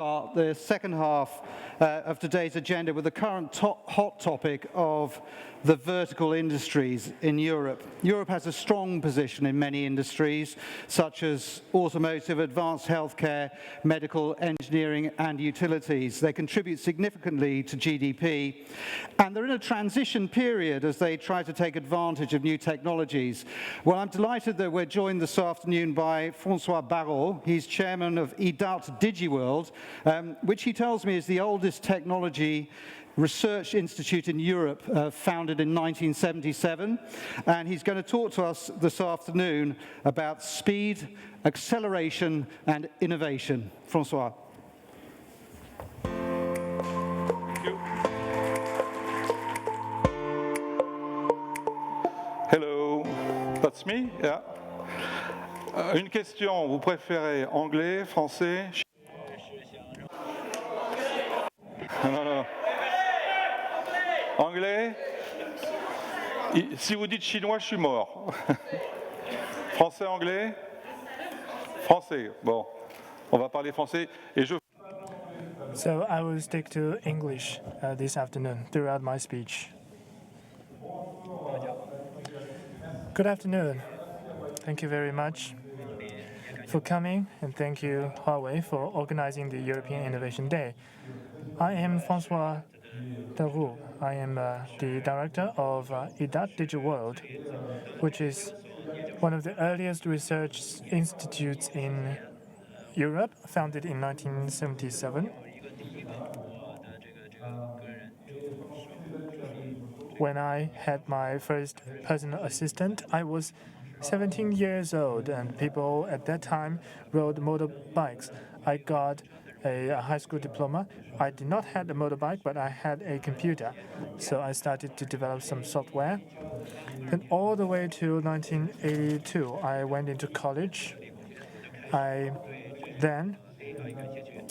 Start the second half of today's agenda with the current hot topic of the vertical industries in Europe. Europe has a strong position in many industries, such as automotive, advanced healthcare, medical, engineering, and utilities. They contribute significantly to GDP, and they're in a transition period as they try to take advantage of new technologies. Well, I'm delighted that we're joined this afternoon by François Barrault. He's chairman of Innovate DigiWorld, which he tells me is the oldest technology research institute in Europe, founded in 1977. And he's going to talk to us this afternoon about speed, acceleration, and innovation. François. Thank you. Hello, that's me, yeah. Une question, vous préférez anglais, français? Non. Anglais? Si vous dites chinois, je suis mort. Français, anglais? Français. Bon, on va parler français. So I will stick to English this afternoon throughout my speech. Good afternoon. Thank you very much for coming, and thank you, Huawei, for organizing the European Innovation Day. I am François Barrault. I am the director of Innovate DigiWorld, which is one of the earliest research institutes in Europe, founded in 1977. When I had my first personal assistant, I was 17 years old, and people at that time rode motorbikes. I got a high school diploma. I did not have a motorbike, but I had a computer. So I started to develop some software. And all the way to 1982, I went into college. I then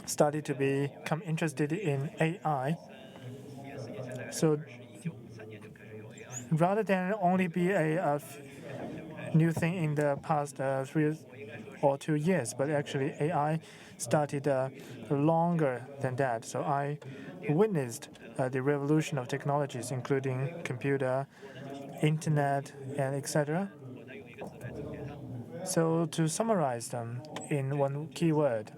started to become interested in AI. So rather than only be a new thing in the past 3 or 2 years, but actually AI started longer than that. So I witnessed the revolution of technologies, including computer, internet, and etc. So to summarize them in one key word,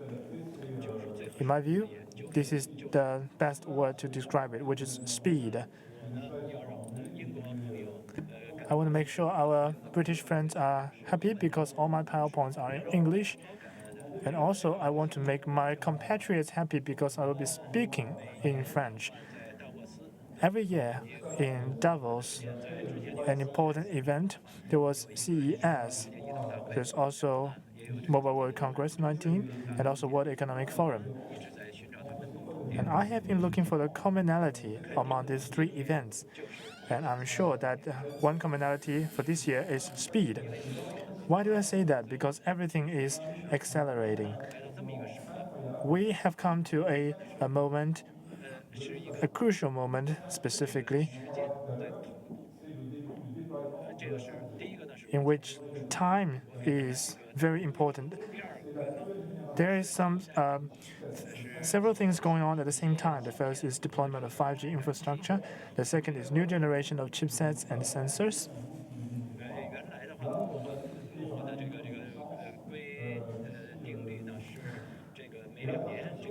in my view, this is the best word to describe it, which is speed. I want to make sure our British friends are happy because all my PowerPoints are in English. And also, I want to make my compatriots happy because I will be speaking in French. Every year in Davos, an important event, there was CES. There's also Mobile World Congress 19 and also World Economic Forum. And I have been looking for the commonality among these three events. And I'm sure that one commonality for this year is speed. Why do I say that? Because everything is accelerating. We have come to a moment, a crucial moment specifically, in which time is very important. There is several things going on at the same time. The first is deployment of 5G infrastructure. The second is new generation of chipsets and sensors.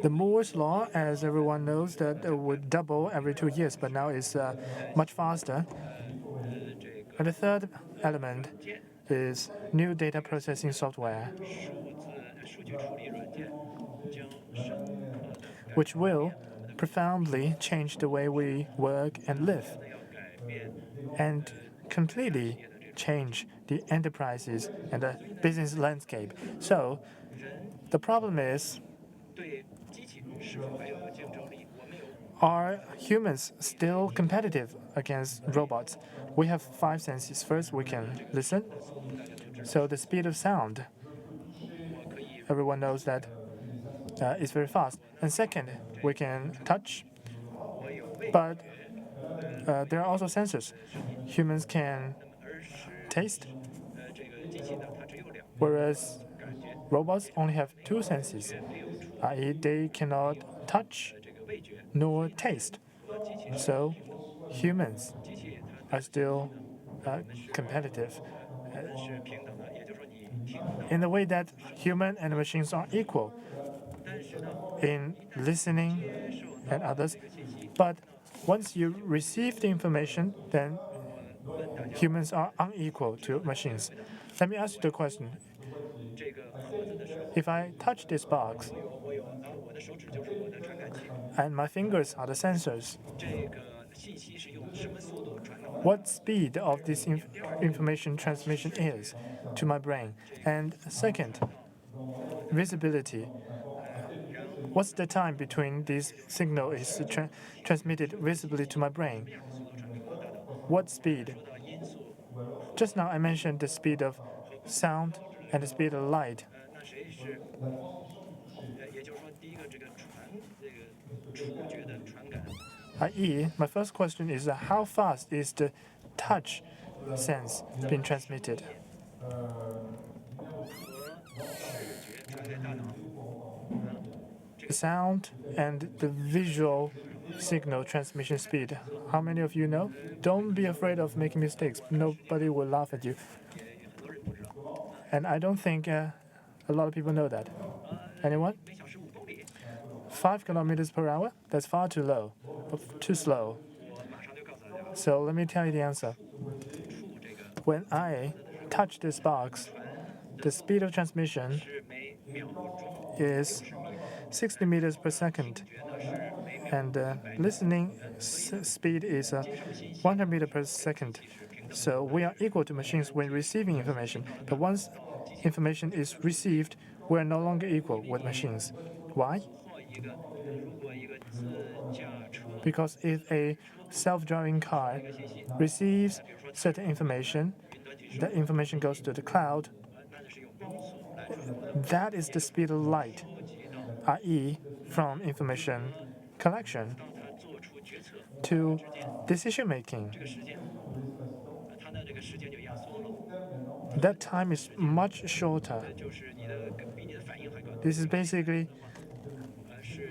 The Moore's law, as everyone knows, that would double every 2 years, but now it's much faster. And the third element is new data processing software, which will profoundly change the way we work and live, and completely change the enterprises and the business landscape. So the problem is, are humans still competitive against robots? We have 5 senses. First, we can listen. So the speed of sound, everyone knows that it's very fast. And second, we can touch. But there are also sensors. Humans can taste, whereas robots only have 2 senses. i.e., they cannot touch nor taste. So humans are still competitive in the way that human and machines are equal in listening and others. But once you receive the information, then humans are unequal to machines. Let me ask you the question. If I touch this box and my fingers are the sensors, what speed of this information transmission is to my brain? And second, visibility. What's the time between this signal is transmitted visibly to my brain? What speed? Just now I mentioned the speed of sound and the speed of light. I.e., my first question is how fast is the touch sense being transmitted? The sound and the visual signal transmission speed. How many of you know? Don't be afraid of making mistakes. Nobody will laugh at you. And I don't think a lot of people know that. Anyone? 5 kilometers per hour? That's far too low, too slow. So let me tell you the answer. When I touch this box, the speed of transmission is 60 meters per second, and listening speed is 100 meters per second. So we are equal to machines when receiving information. But once information is received, we are no longer equal with machines. Why? Because if a self-driving car receives certain information, that information goes to the cloud. That is the speed of light, i.e., from information collection to decision making. That time is much shorter. This is basically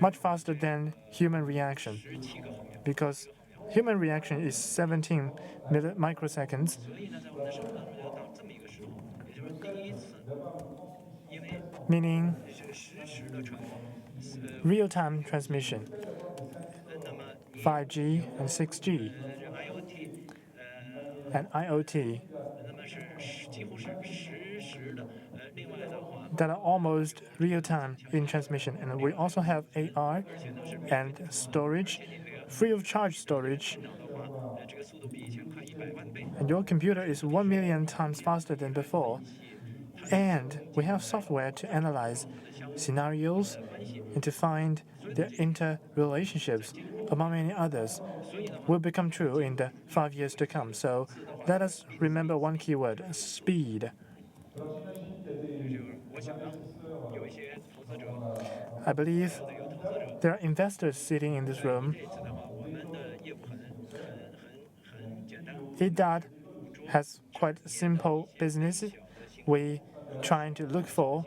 much faster than human reaction, because human reaction is 17 microseconds. Meaning real-time transmission, 5G and 6G, and IoT that are almost real-time in transmission. And we also have AR and storage, free of charge storage. And your computer is 1 million times faster than before. And we have software to analyze scenarios and to find the interrelationships, among many others, will become true in the 5 years to come. So let us remember one keyword: speed. I believe there are investors sitting in this room. EDAD has quite simple business. We trying to look for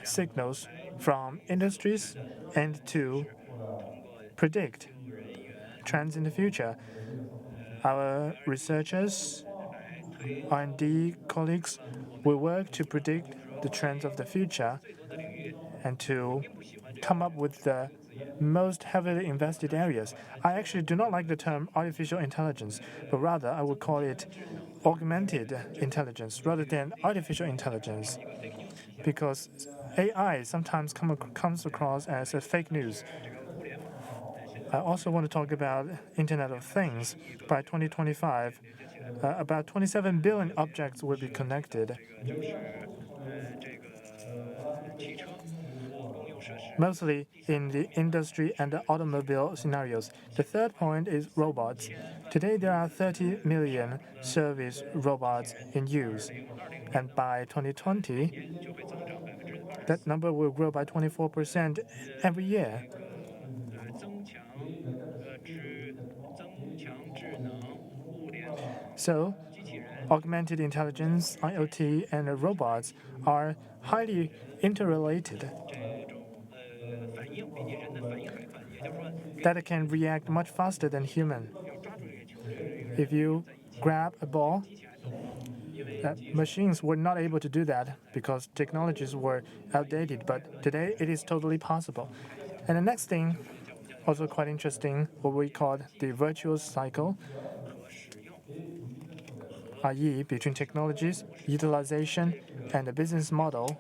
signals from industries and to predict trends in the future. Our researchers, R&D colleagues will work to predict the trends of the future and to come up with the most heavily invested areas. I actually do not like the term artificial intelligence, but rather I would call it augmented intelligence rather than artificial intelligence, because AI sometimes comes across as a fake news. I also want to talk about Internet of Things. By 2025, about 27 billion objects will be connected, mostly in the industry and the automobile scenarios. The third point is robots. Today, there are 30 million service robots in use, and by 2020, that number will grow by 24% every year. So, augmented intelligence, IoT, and robots are highly interrelated. that can react much faster than human. If you grab a ball, machines were not able to do that because technologies were outdated, but today it is totally possible. And the next thing, also quite interesting, what we call the virtuous cycle, i.e., between technologies, utilization, and the business model.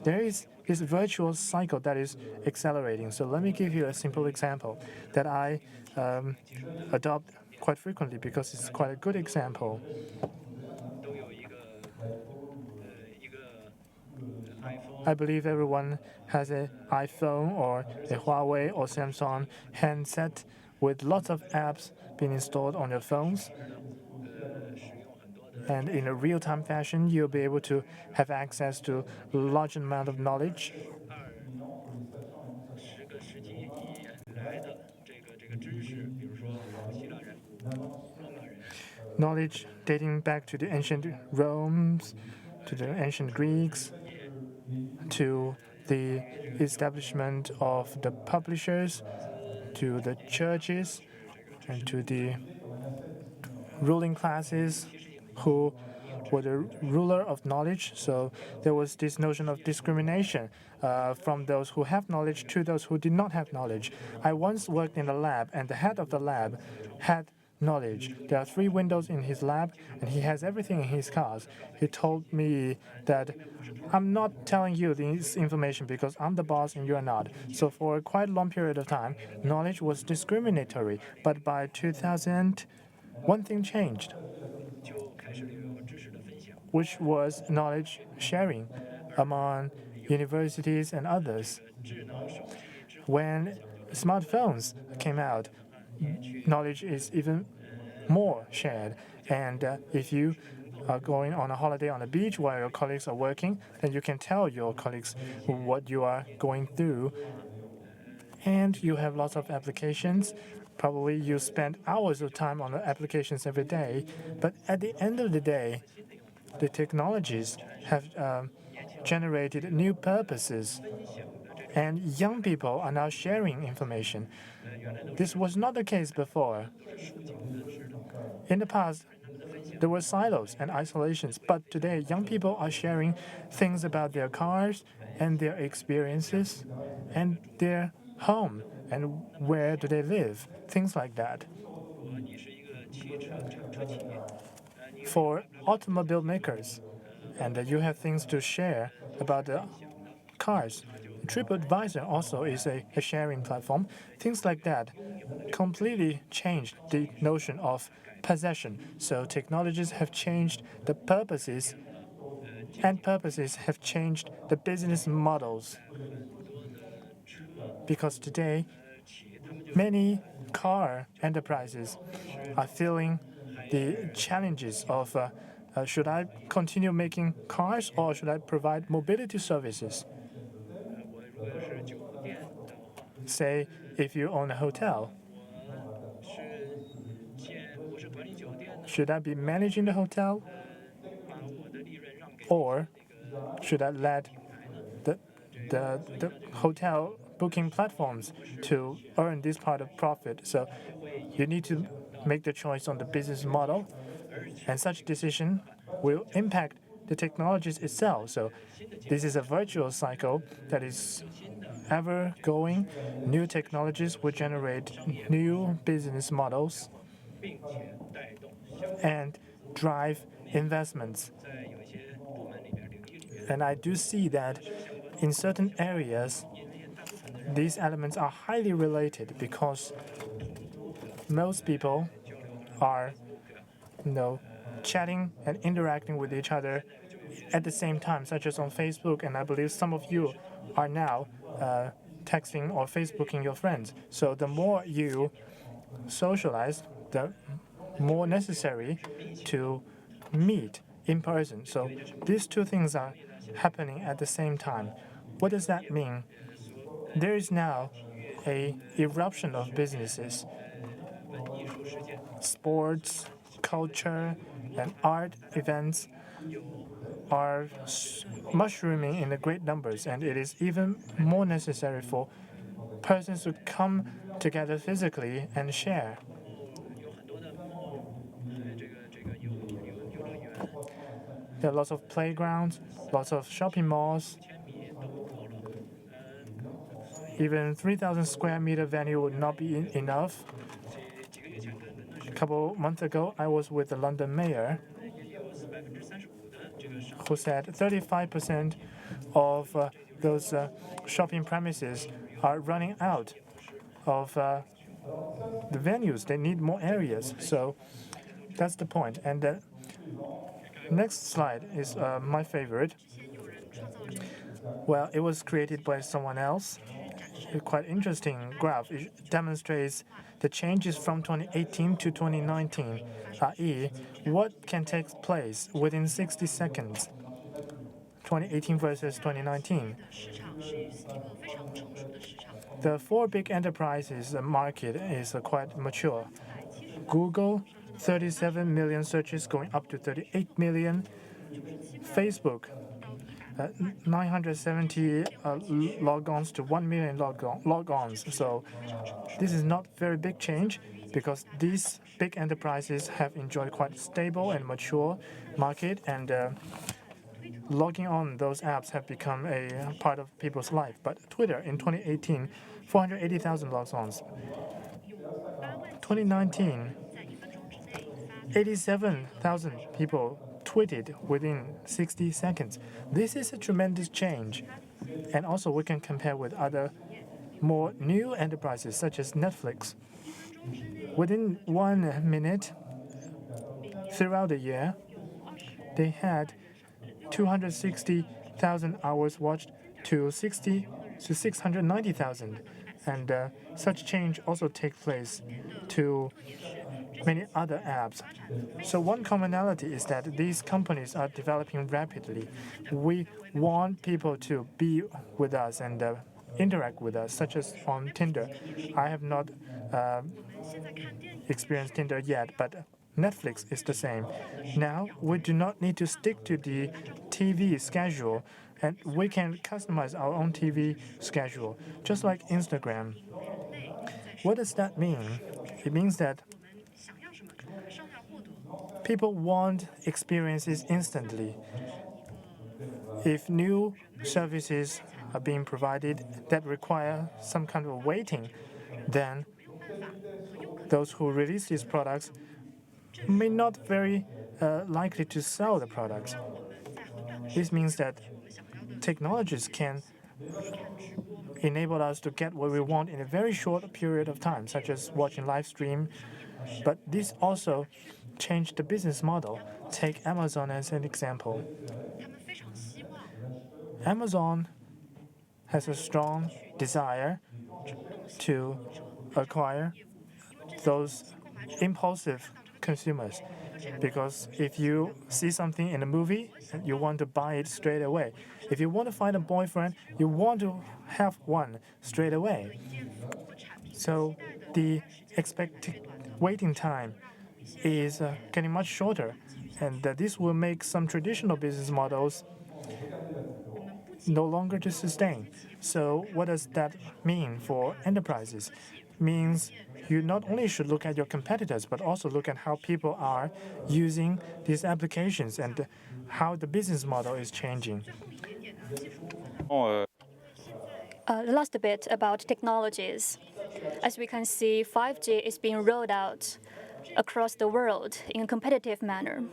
There is this virtuous cycle that is accelerating. So let me give you a simple example that I adopt quite frequently because it's quite a good example. I believe everyone has an iPhone or a Huawei or Samsung handset with lots of apps being installed on your phones. And in a real-time fashion, you'll be able to have access to a large amount of knowledge. Knowledge dating back to the ancient Romans, to the ancient Greeks, to the establishment of the publishers, to the churches, and to the ruling classes who were the ruler of knowledge. So there was this notion of discrimination from those who have knowledge to those who did not have knowledge. I once worked in a lab, and the head of the lab had knowledge. There are 3 windows in his lab, and he has everything in his cars. He told me that I'm not telling you this information because I'm the boss and you're not. So for a quite long period of time, knowledge was discriminatory. But by 2000, one thing changed, which was knowledge sharing among universities and others. When smartphones came out, knowledge is even more shared. And if you are going on a holiday on the beach while your colleagues are working, then you can tell your colleagues what you are going through. And you have lots of applications. Probably you spend hours of time on the applications every day. But at the end of the day, the technologies have generated new purposes. And young people are now sharing information. This was not the case before. In the past, there were silos and isolations, but today young people are sharing things about their cars and their experiences and their home and where do they live, things like that. For automobile makers, and you have things to share about the cars. TripAdvisor also is a sharing platform. Things like that completely changed the notion of possession. So technologies have changed the purposes, and purposes have changed the business models. Because today, many car enterprises are feeling the challenges of should I continue making cars or should I provide mobility services? Say, if you own a hotel, should I be managing the hotel? Or should I let the hotel booking platforms to earn this part of profit? So you need to make the choice on the business model, and such decision will impact the technologies itself. So this is a virtual cycle that is ever going. New technologies will generate new business models and drive investments. And I do see that in certain areas, these elements are highly related because most people are, chatting and interacting with each other at the same time, such as on Facebook, and I believe some of you are now texting or Facebooking your friends. So the more you socialize, the more necessary to meet in person. So these 2 things are happening at the same time. What does that mean? There is now an eruption of businesses. Sports, culture, and art events are mushrooming in the great numbers, and it is even more necessary for persons to come together physically and share. There are lots of playgrounds, lots of shopping malls. Even 3,000 square meter venue would not be enough. A couple months ago, I was with the London mayor, who said 35% of those shopping premises are running out of the venues. They need more areas. So that's the point. And the next slide is my favorite. Well, it was created by someone else. A quite interesting graph. It demonstrates the changes from 2018 to 2019, i.e., what can take place within 60 seconds, 2018 versus 2019. The four big enterprises market is quite mature. Google, 37 million searches going up to 38 million. Facebook, 970 logons to 1 million logons. So this is not very big change because these big enterprises have enjoyed quite stable and mature market, and logging on those apps have become a part of people's life. But Twitter in 2018, 480,000 logons. 2019, 87,000 people tweeted within 60 seconds. This is a tremendous change. And also we can compare with other more new enterprises such as Netflix. Within 1 minute throughout the year, they had 260,000 hours watched to 690,000. And such change also takes place to many other apps. So one commonality is that these companies are developing rapidly. We want people to be with us and interact with us, such as on Tinder. I have not experienced Tinder yet, but Netflix is the same. Now, we do not need to stick to the TV schedule, and we can customize our own TV schedule, just like Instagram. What does that mean? It means that people want experiences instantly. If new services are being provided that require some kind of waiting, then those who release these products may not very likely to sell the products. This means that technologies can enable us to get what we want in a very short period of time, such as watching live stream. But this also changed the business model. Take Amazon as an example. Amazon has a strong desire to acquire those impulsive consumers, because if you see something in a movie, you want to buy it straight away. If you want to find a boyfriend, you want to have one straight away. So the expected waiting time is getting much shorter, and this will make some traditional business models no longer to sustain. So what does that mean for enterprises? Means you not only should look at your competitors, but also look at how people are using these applications and how the business model is changing. The last bit about technologies. As we can see, 5G is being rolled out across the world in a competitive manner.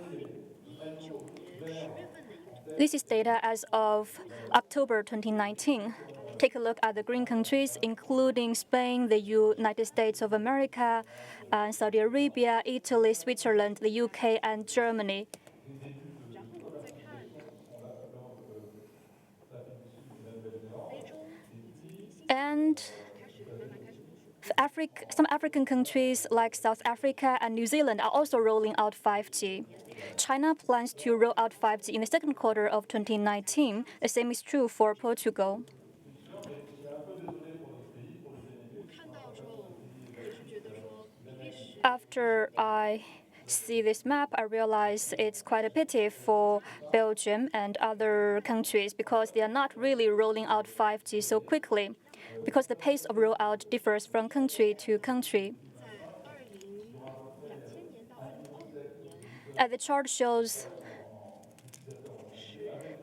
This is data as of October 2019. Take a look at the green countries, including Spain, the United States of America, Saudi Arabia, Italy, Switzerland, the UK, and Germany. And some African countries like South Africa and New Zealand are also rolling out 5G. China plans to roll out 5G in the second quarter of 2019. The same is true for Portugal. After I see this map, I realize it's quite a pity for Belgium and other countries because they are not really rolling out 5G so quickly. because the pace of rollout differs from country to country. As the chart shows,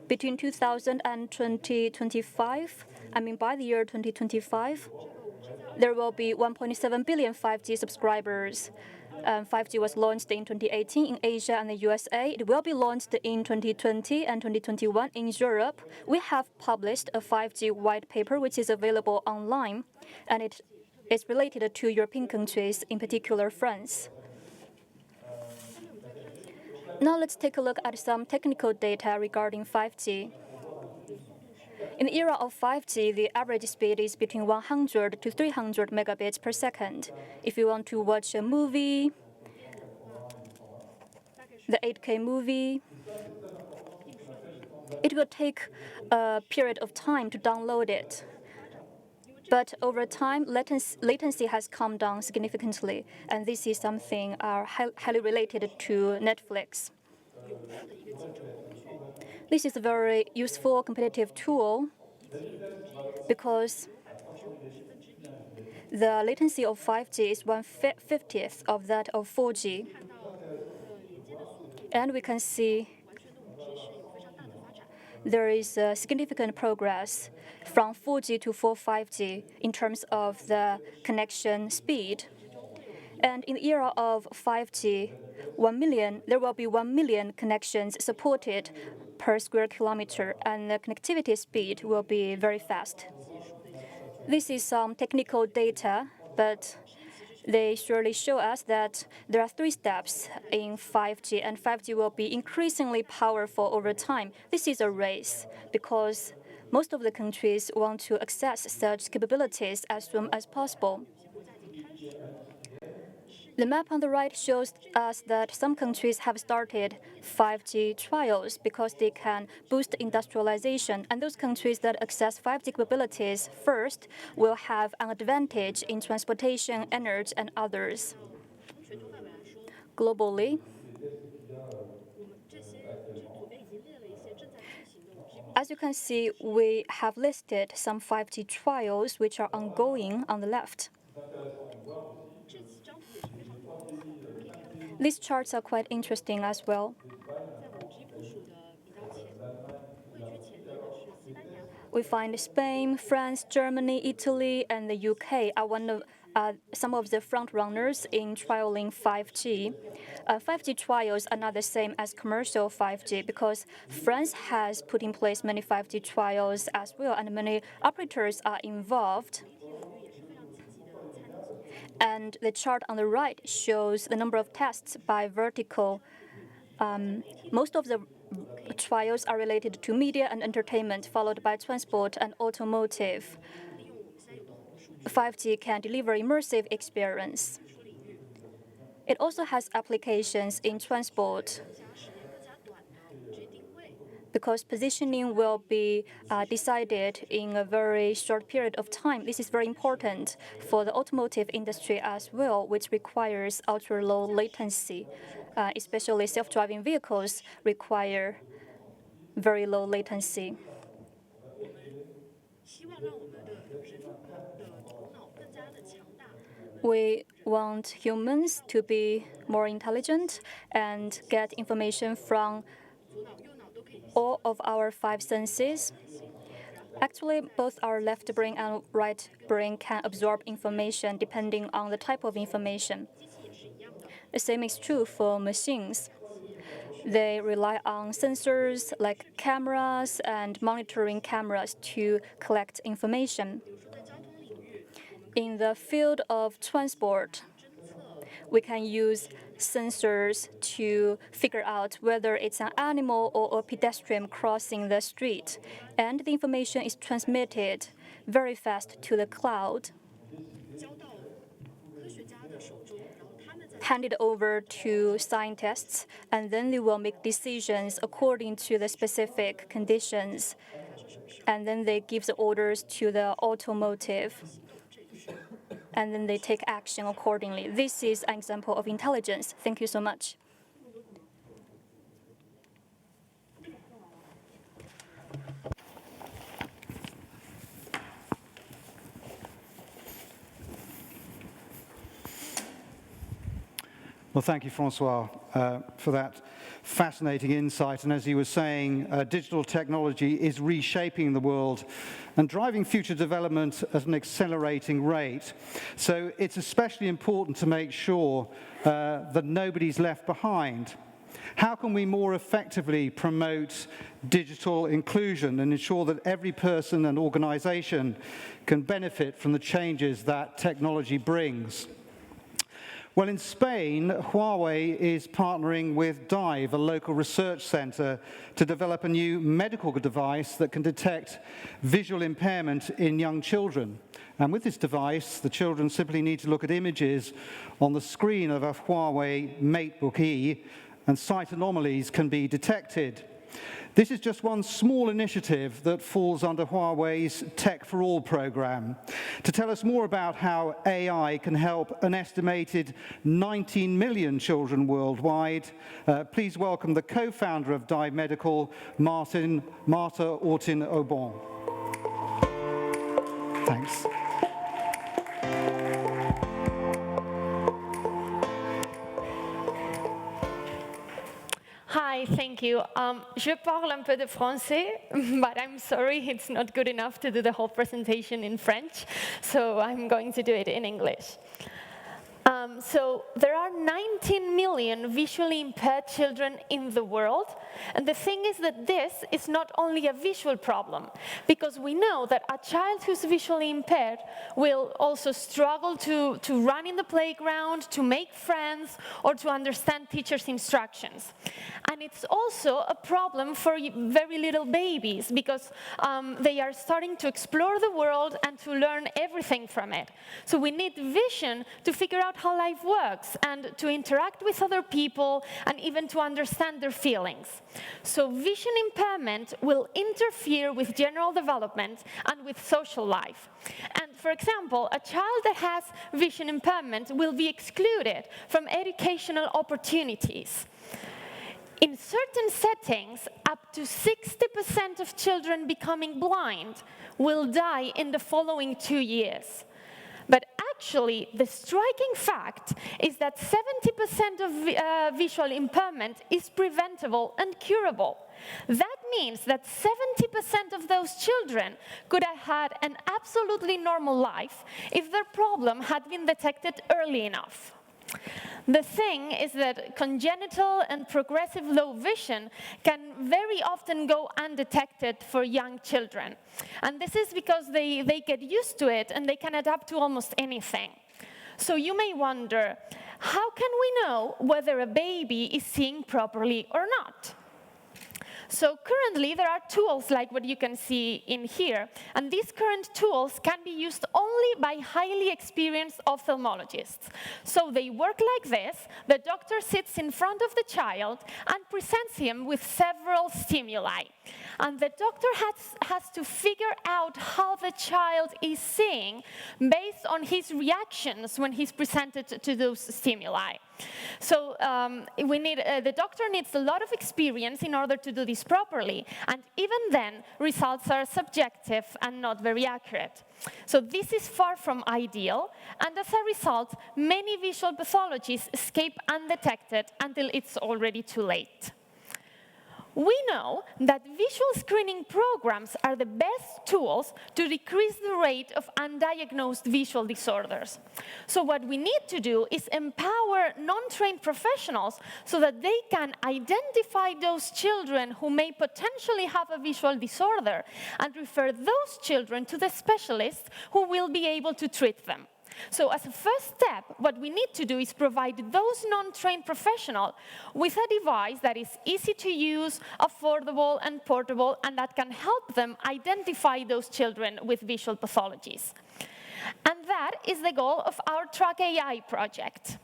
between 2000 and 2025, by the year 2025, there will be 1.7 billion 5G subscribers. 5G was launched in 2018 in Asia and the USA. It will be launched in 2020 and 2021 in Europe. We have published a 5G white paper which is available online, and it is related to European countries, in particular France. Now let's take a look at some technical data regarding 5G. In the era of 5G, the average speed is between 100 to 300 megabits per second. If you want to watch a movie, the 8K movie, it will take a period of time to download it. But over time, latency has come down significantly, and this is something highly related to Netflix. This is a very useful competitive tool because the latency of 5G is 1/50th of that of 4G. And we can see there is a significant progress from 4G to 5G in terms of the connection speed. And in the era of 5G, there will be 1 million connections supported per square kilometer, and the connectivity speed will be very fast. This is some technical data, but they surely show us that there are 3 steps in 5G, and 5G will be increasingly powerful over time. This is a race because most of the countries want to access such capabilities as soon as possible. The map on the right shows us that some countries have started 5G trials because they can boost industrialization, and those countries that access 5G capabilities first will have an advantage in transportation, energy, and others. Globally, as you can see, we have listed some 5G trials which are ongoing on the left. These charts are quite interesting as well. We find Spain, France, Germany, Italy, and the UK are some of the front runners in trialing 5G. 5G trials are not the same as commercial 5G because France has put in place many 5G trials as well, and many operators are involved. And the chart on the right shows the number of tests by vertical. Most of the trials are related to media and entertainment, followed by transport and automotive. 5G can deliver immersive experience. It also has applications in transport because positioning will be decided in a very short period of time. This is very important for the automotive industry as well, which requires ultra-low latency. Especially self-driving vehicles require very low latency. We want humans to be more intelligent and get information from all of our 5 senses. Actually, both our left brain and right brain can absorb information depending on the type of information. The same is true for machines. They rely on sensors like cameras and monitoring cameras to collect information. In the field of transport, we can use sensors to figure out whether it's an animal or a pedestrian crossing the street. And the information is transmitted very fast to the cloud, handed over to scientists, and then they will make decisions according to the specific conditions. And then they give the orders to the automotive, and then they take action accordingly. This is an example of intelligence. Thank you so much. Well, thank you, Francois, for that fascinating insight. And as you were saying, digital technology is reshaping the world and driving future development at an accelerating rate. So it's especially important to make sure that nobody's left behind. How can we more effectively promote digital inclusion and ensure that every person and organization can benefit from the changes that technology brings? Well, in Spain, Huawei is partnering with DIVE, a local research center, to develop a new medical device that can detect visual impairment in young children. And with this device, the children simply need to look at images on the screen of a Huawei MateBook E, and sight anomalies can be detected. This is just one small initiative that falls under Huawei's Tech for All program. To tell us more about how AI can help an estimated 19 million children worldwide, please welcome the co-founder of DIVE Medical, Marta Ortin-Aubon. Thanks. Hi, thank you. Je parle un peu de français, but I'm sorry, it's not good enough to do the whole presentation in French, so I'm going to do it in English. So there are 19 million visually impaired children in the world, and the thing is that this is not only a visual problem, because we know that a child who's visually impaired will also struggle to run in the playground, to make friends, or to understand teachers' instructions. And it's also a problem for very little babies, because they are starting to explore the world and to learn everything from it. So we need vision to figure out how life works and to interact with other people and even to understand their feelings. So vision impairment will interfere with general development and with social life. And for example, a child that has vision impairment will be excluded from educational opportunities. In certain settings, up to 60% of children becoming blind will die in the following 2 years. But actually, the striking fact is that 70% of visual impairment is preventable and curable. That means that 70% of those children could have had an absolutely normal life if their problem had been detected early enough. The thing is that congenital and progressive low vision can very often go undetected for young children. And this is because they get used to it and they can adapt to almost anything. So you may wonder, how can we know whether a baby is seeing properly or not? So currently, there are tools like what you can see in here, and these current tools can be used only by highly experienced ophthalmologists. So they work like this. The doctor sits in front of the child and presents him with several stimuli. And the doctor has to figure out how the child is seeing based on his reactions when he's presented to those stimuli. So the doctor needs a lot of experience in order to do this properly. And even then, results are subjective and not very accurate. So this is far from ideal. And as a result, many visual pathologies escape undetected until it's already too late. We know that visual screening programs are the best tools to decrease the rate of undiagnosed visual disorders. So what we need to do is empower non-trained professionals so that they can identify those children who may potentially have a visual disorder and refer those children to the specialists who will be able to treat them. So as a first step, what we need to do is provide those non-trained professionals with a device that is easy to use, affordable, and portable, and that can help them identify those children with visual pathologies. And that is the goal of our Track AI project.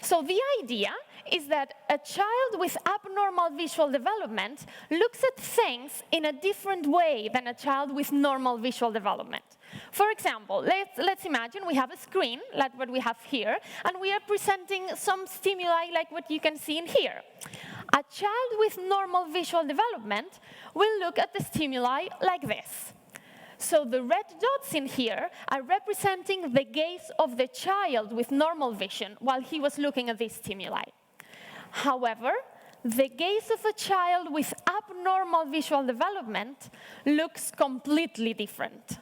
So the idea is that a child with abnormal visual development looks at things in a different way than a child with normal visual development. For example, let's imagine we have a screen, like what we have here, and we are presenting some stimuli like what you can see in here. A child with normal visual development will look at the stimuli like this. So the red dots in here are representing the gaze of the child with normal vision while he was looking at these stimuli. However, the gaze of a child with abnormal visual development looks completely different.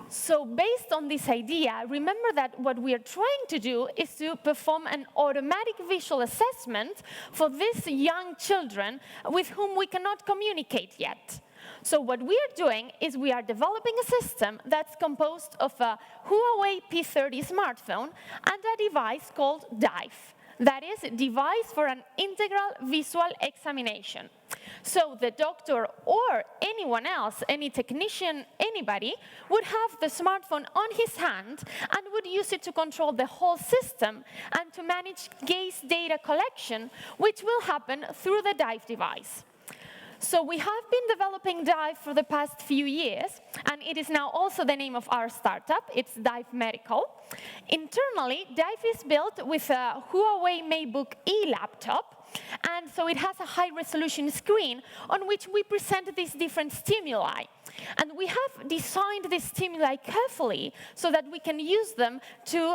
So based on this idea, remember that what we are trying to do is to perform an automatic visual assessment for these young children with whom we cannot communicate yet. So what we are doing is we are developing a system that's composed of a Huawei P30 smartphone and a device called DIVE. That is, a device for an integral visual examination. So the doctor or anyone else, any technician, anybody, would have the smartphone on his hand and would use it to control the whole system and to manage gaze data collection, which will happen through the DIVE device. So we have been developing DIVE for the past few years, and it is now also the name of our startup. It's DIVE Medical. Internally, DIVE is built with a Huawei MateBook E laptop, and so it has a high-resolution screen on which we present these different stimuli. And we have designed these stimuli carefully so that we can use them to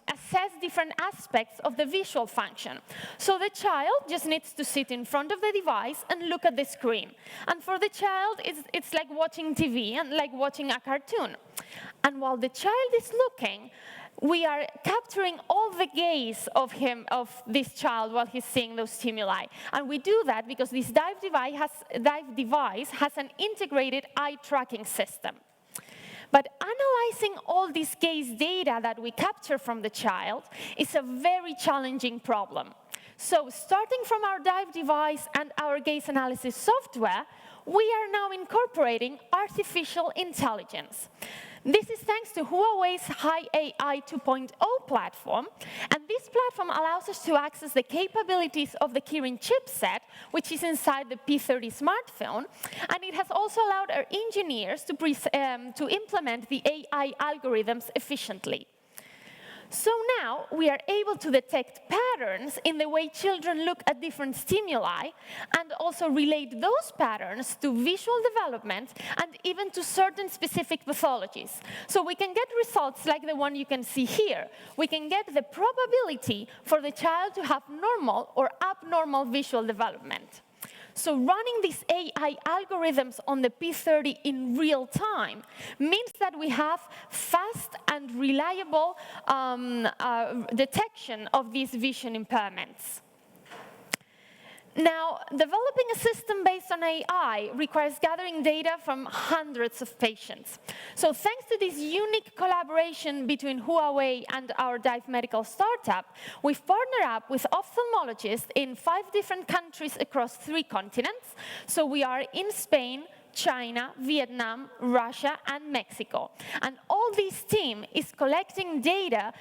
assess different aspects of the visual function. So the child just needs to sit in front of the device and look at the screen. And for the child, it's like watching TV and like watching a cartoon. And while the child is looking, we are capturing all the gaze of this child while he's seeing those stimuli. And we do that because this DIVE device has an integrated eye tracking system. But analyzing all this gaze data that we capture from the child is a very challenging problem. So starting from our DIVE device and our gaze analysis software, we are now incorporating artificial intelligence. This is thanks to Huawei's HiAI 2.0 platform, and this platform allows us to access the capabilities of the Kirin chipset, which is inside the P30 smartphone, and it has also allowed our engineers to implement the AI algorithms efficiently. So now we are able to detect patterns in the way children look at different stimuli and also relate those patterns to visual development and even to certain specific pathologies. So we can get results like the one you can see here. We can get the probability for the child to have normal or abnormal visual development. So running these AI algorithms on the P30 in real time means that we have fast and reliable detection of these vision impairments. Now, developing a system based on AI requires gathering data from hundreds of patients. So thanks to this unique collaboration between Huawei and our DIVE Medical startup, we've partnered up with ophthalmologists in 5 different countries across 3 continents. So we are in Spain, China, Vietnam, Russia, and Mexico. And all this team is collecting data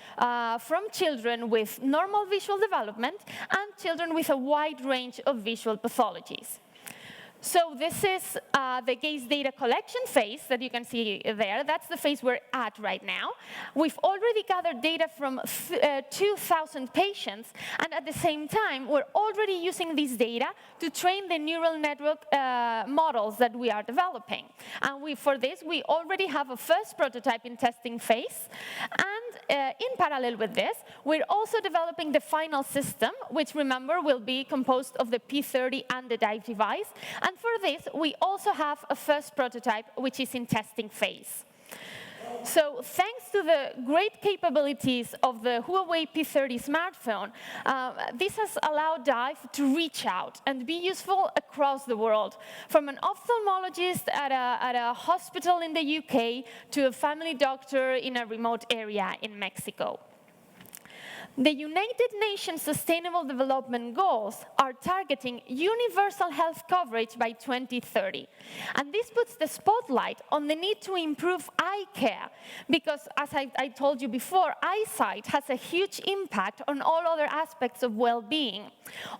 from children with normal visual development and children with a wide range of visual pathologies. So this is the gaze data collection phase that you can see there. That's the phase we're at right now. We've already gathered data from 2,000 patients, and at the same time, we're already using this data to train the neural network models that we are developing. And for this, we already have a first prototype in testing phase. And in parallel with this, we're also developing the final system, which, remember, will be composed of the P30 and the DIVE device. And for this, we also have a first prototype, which is in testing phase. So thanks to the great capabilities of the Huawei P30 smartphone, this has allowed DIVE to reach out and be useful across the world, from an ophthalmologist at a hospital in the UK to a family doctor in a remote area in Mexico. The United Nations Sustainable Development Goals are targeting universal health coverage by 2030. And this puts the spotlight on the need to improve eye care, because, as I told you before, eyesight has a huge impact on all other aspects of well-being.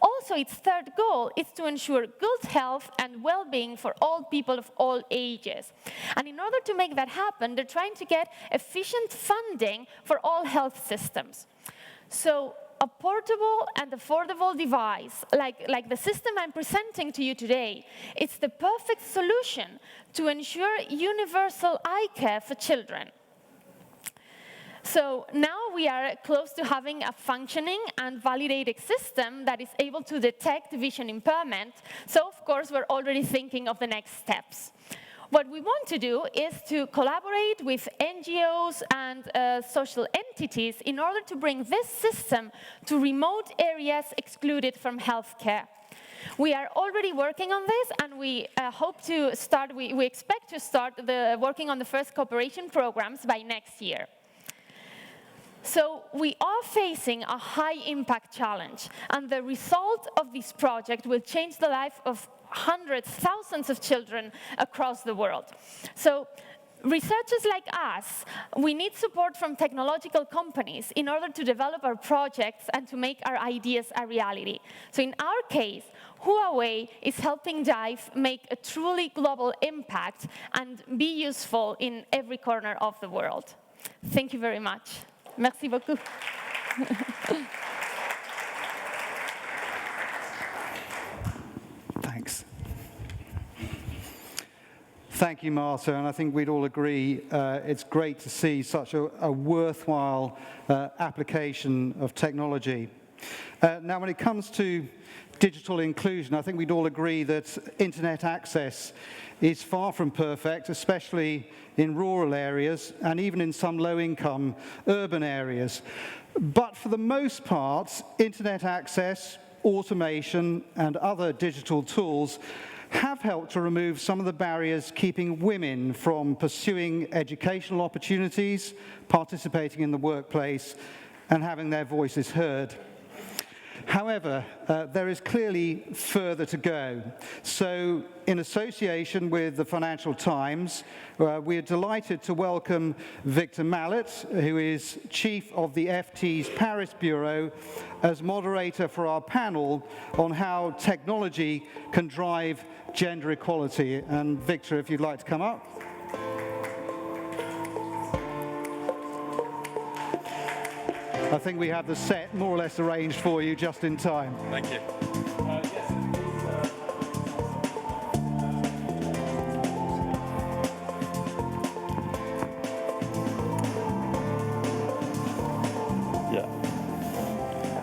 Also, its third goal is to ensure good health and well-being for all people of all ages. And in order to make that happen, they're trying to get efficient funding for all health systems. So a portable and affordable device, like the system I'm presenting to you today, it's the perfect solution to ensure universal eye care for children. So now we are close to having a functioning and validated system that is able to detect vision impairment. So of course, we're already thinking of the next steps. What we want to do is to collaborate with NGOs and social entities in order to bring this system to remote areas excluded from healthcare. We are already working on this, and we hope to start, we expect to start working on the first cooperation programs by next year. So we are facing a high-impact challenge, and the result of this project will change the life of hundreds, thousands of children across the world. So researchers like us, we need support from technological companies in order to develop our projects and to make our ideas a reality. So in our case, Huawei is helping DIVE make a truly global impact and be useful in every corner of the world. Thank you very much. Merci beaucoup. Thanks. Thank you, Marta, and I think we'd all agree it's great to see such a worthwhile application of technology. Now, when it comes to digital inclusion, I think we'd all agree that internet access is far from perfect, especially in rural areas and even in some low-income urban areas. But for the most part, internet access, automation, and other digital tools have helped to remove some of the barriers keeping women from pursuing educational opportunities, participating in the workplace, and having their voices heard. However, there is clearly further to go. So, in association with the Financial Times, we are delighted to welcome Victor Mallet, who is Chief of the FT's Paris Bureau, as moderator for our panel on how technology can drive gender equality. And Victor, if you'd like to come up. I think we have the set more or less arranged for you just in time. Thank you.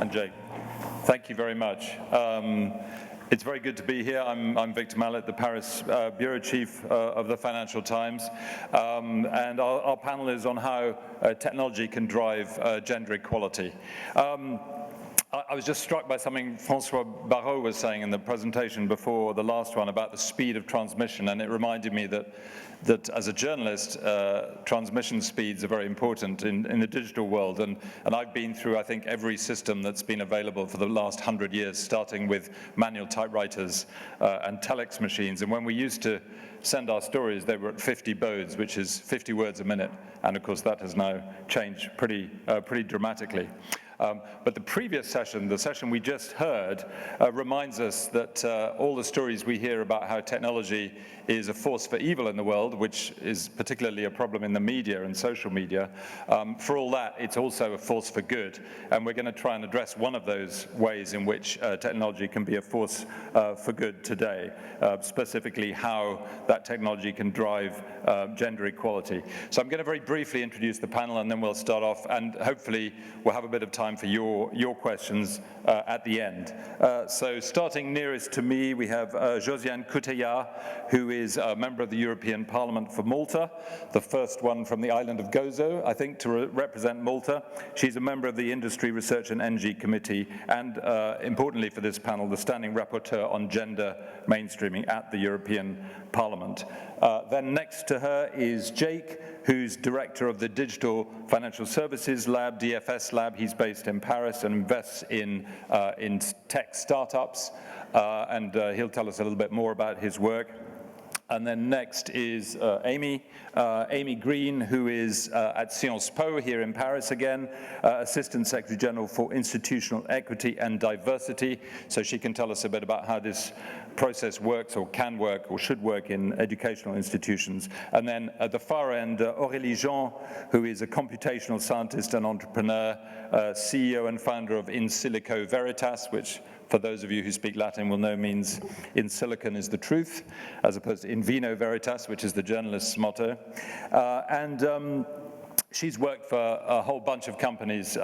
And Jake, thank you very much. It's very good to be here. I'm Victor Mallet, the Paris Bureau Chief of the Financial Times, and our panel is on how technology can drive gender equality. I was just struck by something François Barrault was saying in the presentation before the last one about the speed of transmission, and it reminded me that as a journalist, transmission speeds are very important in the digital world, and I've been through, I think, every system that's been available for the last 100 years, starting with manual typewriters and telex machines, and when we used to send our stories, they were at 50 bodes, which is 50 words a minute, and of course that has now changed pretty dramatically. But the previous session, the session we just heard, reminds us that all the stories we hear about how technology is a force for evil in the world, which is particularly a problem in the media and social media, for all that, it's also a force for good. And we're going to try and address one of those ways in which technology can be a force for good today, specifically how that technology can drive gender equality. So I'm going to very briefly introduce the panel, and then we'll start off, and hopefully we'll have a bit of time for your questions at the end. So starting nearest to me, we have Josiane Couteillard, who is a member of the European Parliament for Malta, the first one from the island of Gozo, I think, to represent Malta. She's a member of the Industry, Research and Energy Committee, and importantly for this panel, the Standing Rapporteur on Gender Mainstreaming at the European Parliament. Then next to her is Jake, who's director of the Digital Financial Services Lab, DFS Lab. He's based in Paris and invests in tech startups, and he'll tell us a little bit more about his work. And then next is Amy Green, who is at Sciences Po here in Paris again, Assistant Secretary General for Institutional Equity and Diversity. So she can tell us a bit about how this process works or can work or should work in educational institutions. And then at the far end, Aurélie Jean, who is a computational scientist and entrepreneur, CEO and founder of In Silico Veritas, which for those of you who speak Latin will know means in silicon is the truth, as opposed to in vino veritas, which is the journalist's motto. She's worked for a whole bunch of companies,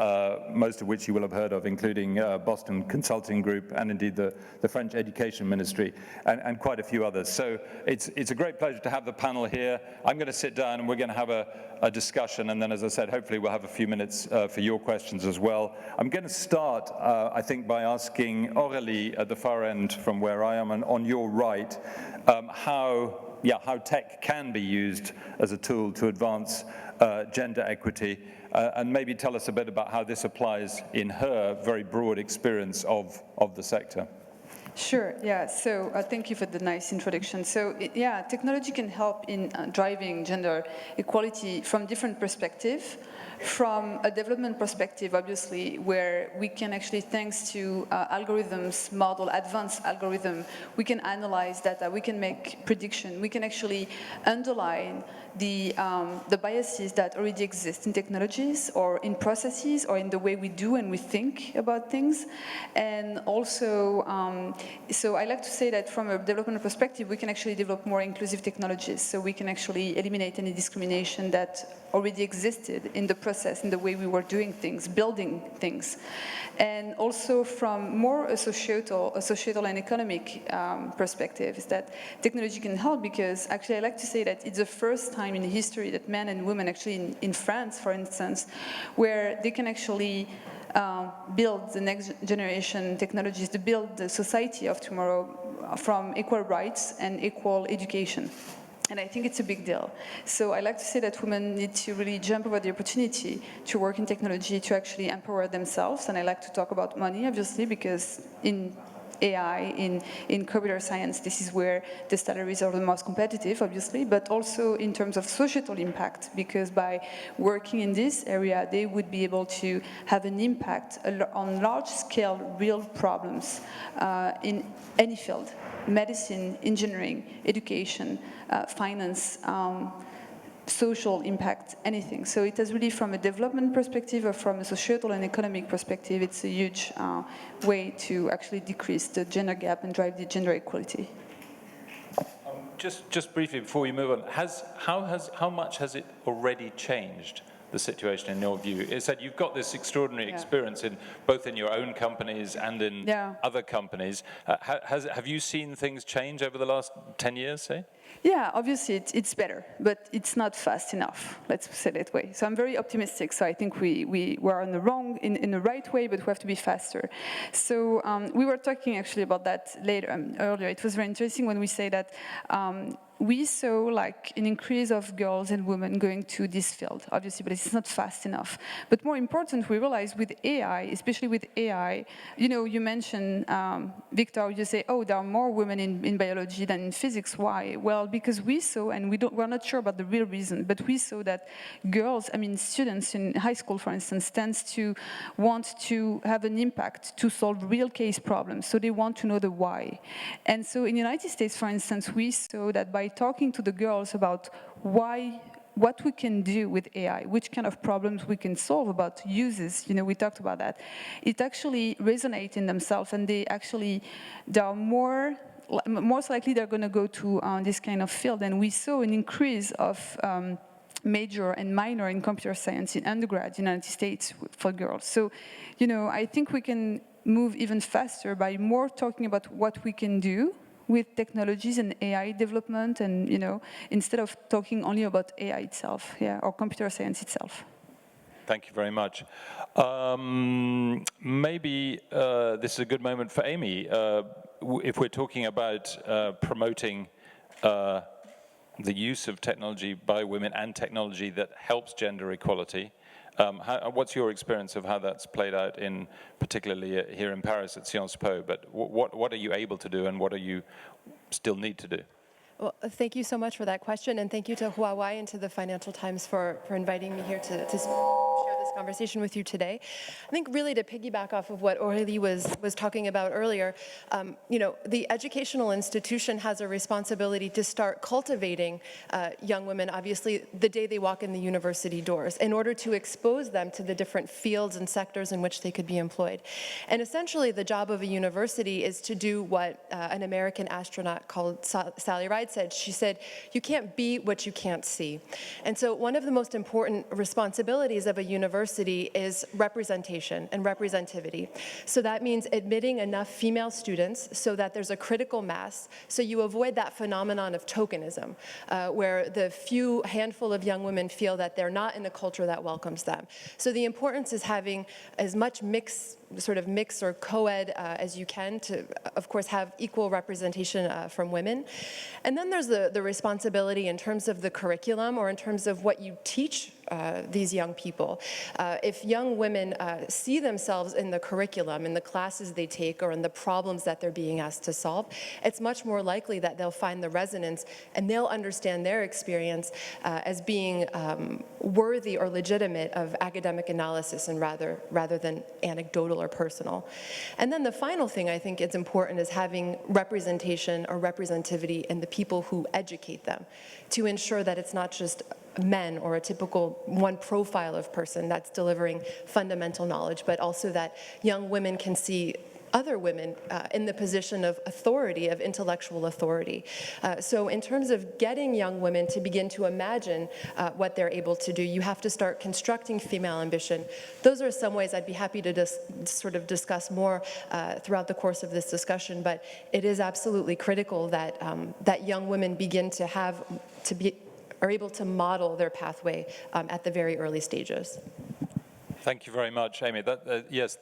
most of which you will have heard of, including Boston Consulting Group and indeed the French Education Ministry and quite a few others. So it's a great pleasure to have the panel here. I'm going to sit down and we're going to have a discussion, and then, as I said, hopefully we'll have a few minutes for your questions as well. I'm going to start, I think, by asking Aurélie at the far end from where I am and on your right, how tech can be used as a tool to advance gender equity, and maybe tell us a bit about how this applies in her very broad experience of the sector. Sure, yeah, so thank you for the nice introduction. So, yeah, technology can help in driving gender equality from different perspectives. From a development perspective, obviously, where we can actually, thanks to algorithms, advanced algorithm, we can analyze data, we can make prediction, we can actually underline the biases that already exist in technologies or in processes or in the way we do and we think about things. And also, so I like to say that from a development perspective, we can actually develop more inclusive technologies. So we can actually eliminate any discrimination that already existed in the process, in the way we were doing things, building things. And also from more a societal and economic perspective is that technology can help, because actually I like to say that it's the first time in history that men and women actually in France, for instance, where they can actually build the next generation technologies to build the society of tomorrow from equal rights and equal education. And I think it's a big deal. So I like to say that women need to really jump over the opportunity to work in technology to actually empower themselves. And I like to talk about money, obviously, because in AI, in computer science, this is where the salaries are the most competitive, obviously, but also in terms of societal impact, because by working in this area, they would be able to have an impact on large-scale real problems in any field: medicine, engineering, education, finance, social impact, anything. So it is really, from a development perspective or from a societal and economic perspective, it's a huge way to actually decrease the gender gap and drive the gender equality. Just briefly before we move on, how much has it already changed the situation in your view? Is that you've got this extraordinary experience in both in your own companies and in other companies. Have you seen things change over the last 10 years, say? Yeah, obviously it's better, but it's not fast enough, let's say that way. So I'm very optimistic. So I think we were in the right way, but we have to be faster. So we were talking actually about that earlier. It was very interesting when we say that we saw like an increase of girls and women going to this field, obviously, but it's not fast enough. But more important, we realized with AI, especially with AI, you mentioned, Victor, you say, oh, there are more women in biology than in physics. Why? Well, because we saw, and we're not sure about the real reason, but we saw that girls, students in high school, for instance, tends to want to have an impact to solve real case problems. So they want to know the why. And so in the United States, for instance, we saw that by talking to the girls about what we can do with AI, which kind of problems we can solve, about uses, we talked about that, it actually resonates in themselves, and they are most likely they're going to go to this kind of field. And we saw an increase of major and minor in computer science in undergrad in the United States for girls. So, I think we can move even faster by more talking about what we can do with technologies and AI development, and instead of talking only about AI itself, or computer science itself. Thank you very much. Maybe this is a good moment for Amy. If we're talking about promoting the use of technology by women and technology that helps gender equality, what's your experience of how that's played out, particularly here in Paris at Sciences Po? But what are you able to do, and what do you still need to do? Well, thank you so much for that question, and thank you to Huawei and to the Financial Times for inviting me here to share this conversation with you today. I think really to piggyback off of what Aurélie was talking about earlier, the educational institution has a responsibility to start cultivating young women, obviously, the day they walk in the university doors, in order to expose them to the different fields and sectors in which they could be employed. And essentially, the job of a university is to do what an American astronaut called Sally Ride said. She said, you can't be what you can't see. And so one of the most important responsibilities of a university is representation and representativity. So that means admitting enough female students so that there's a critical mass, so you avoid that phenomenon of tokenism, where the few handful of young women feel that they're not in a culture that welcomes them. So the importance is having as much mix or co-ed as you can to, of course, have equal representation from women. And then there's the responsibility in terms of the curriculum or in terms of what you teach these young people. If young women see themselves in the curriculum, in the classes they take, or in the problems that they're being asked to solve, it's much more likely that they'll find the resonance and they'll understand their experience as being worthy or legitimate of academic analysis and rather than anecdotal or personal. And then the final thing I think is important is having representation or representativity in the people who educate them, to ensure that it's not just men or a typical one profile of person that's delivering fundamental knowledge, but also that young women can see other women in the position of authority, of intellectual authority. So in terms of getting young women to begin to imagine what they're able to do, you have to start constructing female ambition. Those are some ways I'd be happy to sort of discuss more throughout the course of this discussion, but it is absolutely critical that, that young women begin to are able to model their pathway at the very early stages. Thank you very much, Amy. Yes,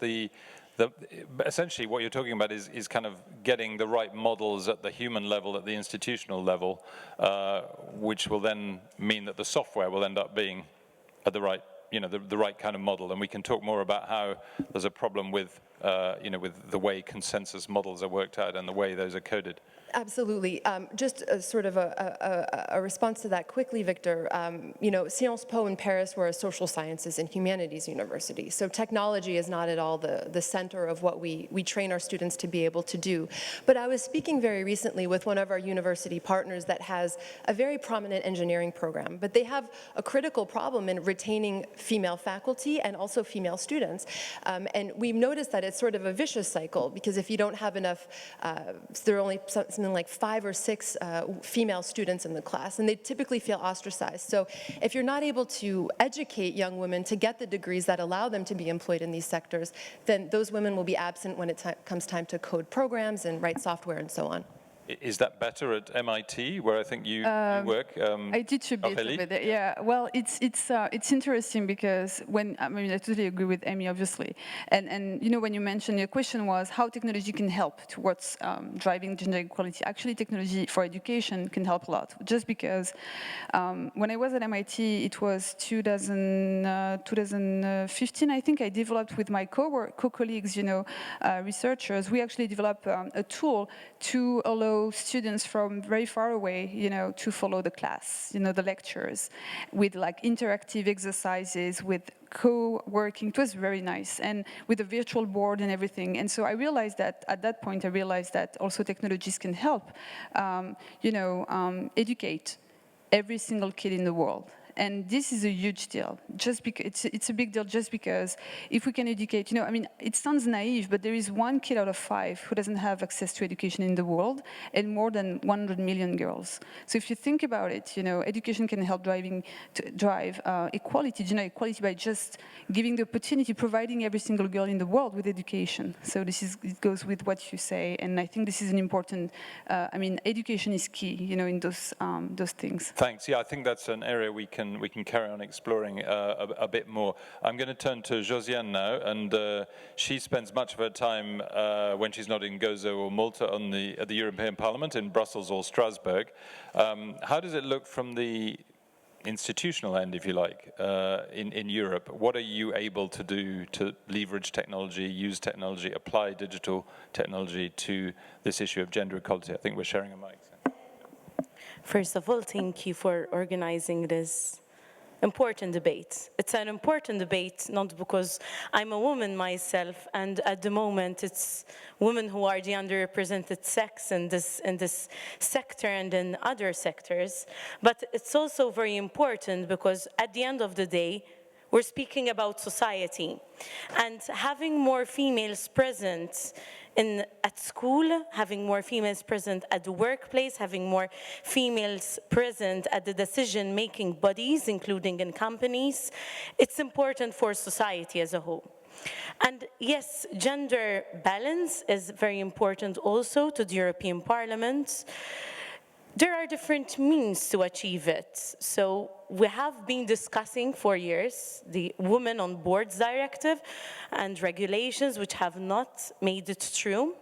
essentially what you're talking about is kind of getting the right models at the human level, at the institutional level, which will then mean that the software will end up being at the right, the right kind of model. And we can talk more about how there's a problem with, with the way consensus models are worked out and the way those are coded. Absolutely. Just sort of a response to that quickly, Victor. Sciences Po in Paris, we're a social sciences and humanities university. So technology is not at all the center of what we train our students to be able to do. But I was speaking very recently with one of our university partners that has a very prominent engineering program, but they have a critical problem in retaining female faculty and also female students. And we've noticed that it's sort of a vicious cycle, because if you don't have enough, there are only something like 5 or 6 female students in the class, and they typically feel ostracized. So if you're not able to educate young women to get the degrees that allow them to be employed in these sectors, then those women will be absent when it comes time to code programs and write software and so on. Is that better at MIT, where I think you work? I teach a bit over there. Yeah. Well, it's interesting because I totally agree with Amy, obviously, and when you mentioned, your question was how technology can help towards driving gender equality. Actually, technology for education can help a lot. Just because when I was at MIT, it was 2015, I think. I developed with my co-colleagues, researchers. We actually developed a tool to allow students from very far away, to follow the class, the lectures, with like interactive exercises, with co-working. It was very nice, and with a virtual board and everything. And so I realized that at that point, that also technologies can help, educate every single kid in the world. And this is a huge deal, just because it's a big deal just because if we can educate, it sounds naive, but there is 1 kid out of 5 who doesn't have access to education in the world, and more than 100 million girls. So if you think about it, education can help drive equality, gender equality, by just giving the opportunity, providing every single girl in the world with education. So it goes with what you say, and I think this is an important, education is key, in those things. Thanks. Yeah, I think that's an area we can carry on exploring a bit more. I'm going to turn to Josiane now, and she spends much of her time when she's not in Gozo or Malta at the European Parliament in Brussels or Strasbourg. How does it look from the institutional end, if you like, in Europe? What are you able to do to leverage technology, use technology, apply digital technology to this issue of gender equality? I think we're sharing a mic. First of all, thank you for organizing this important debate. It's an important debate, not because I'm a woman myself, and at the moment it's women who are the underrepresented sex in this sector and in other sectors, but it's also very important because at the end of the day, we're speaking about society, and having more females present at school, having more females present at the workplace, having more females present at the decision-making bodies, including in companies, it's important for society as a whole. And yes, gender balance is very important also to the European Parliament. There are different means to achieve it. So we have been discussing for years the Women on Boards Directive and regulations which have not made it through.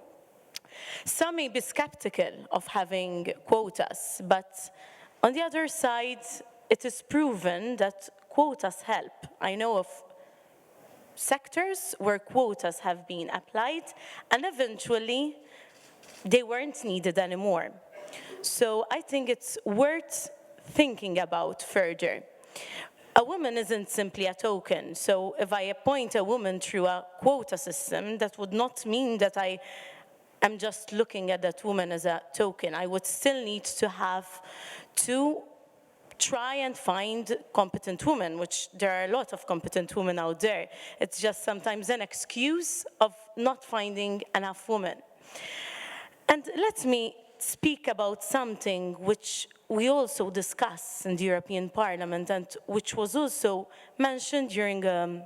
Some may be skeptical of having quotas, but on the other side, it is proven that quotas help. I know of sectors where quotas have been applied and eventually they weren't needed anymore. So I think it's worth thinking about further. A woman isn't simply a token. So if I appoint a woman through a quota system, that would not mean that I am just looking at that woman as a token. I would still need to have to try and find competent women, which there are a lot of competent women out there. It's just sometimes an excuse of not finding enough women. And let me speak about something which we also discussed in the European Parliament and which was also mentioned during an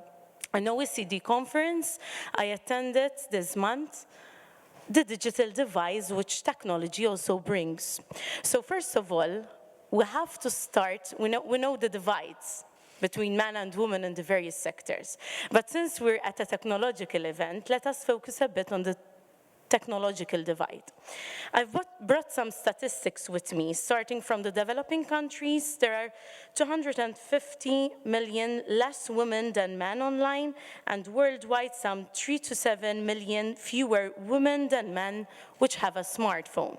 OECD conference I attended this month, the digital divide which technology also brings. So first of all, we have to start, we know the divides between men and women in the various sectors. But since we're at a technological event, let us focus a bit on the technological divide. I've brought some statistics with me. Starting from the developing countries, there are 250 million less women than men online, and worldwide some 3 to 7 million fewer women than men which have a smartphone.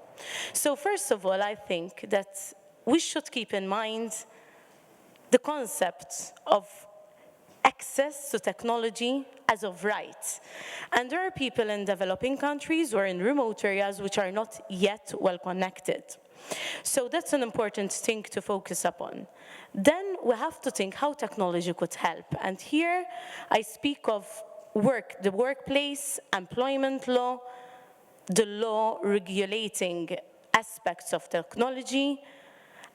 So first of all, I think that we should keep in mind the concept of access to technology as of right. And there are people in developing countries or in remote areas which are not yet well connected. So that's an important thing to focus upon. Then we have to think how technology could help. And here I speak of the workplace, employment law, the law regulating aspects of technology.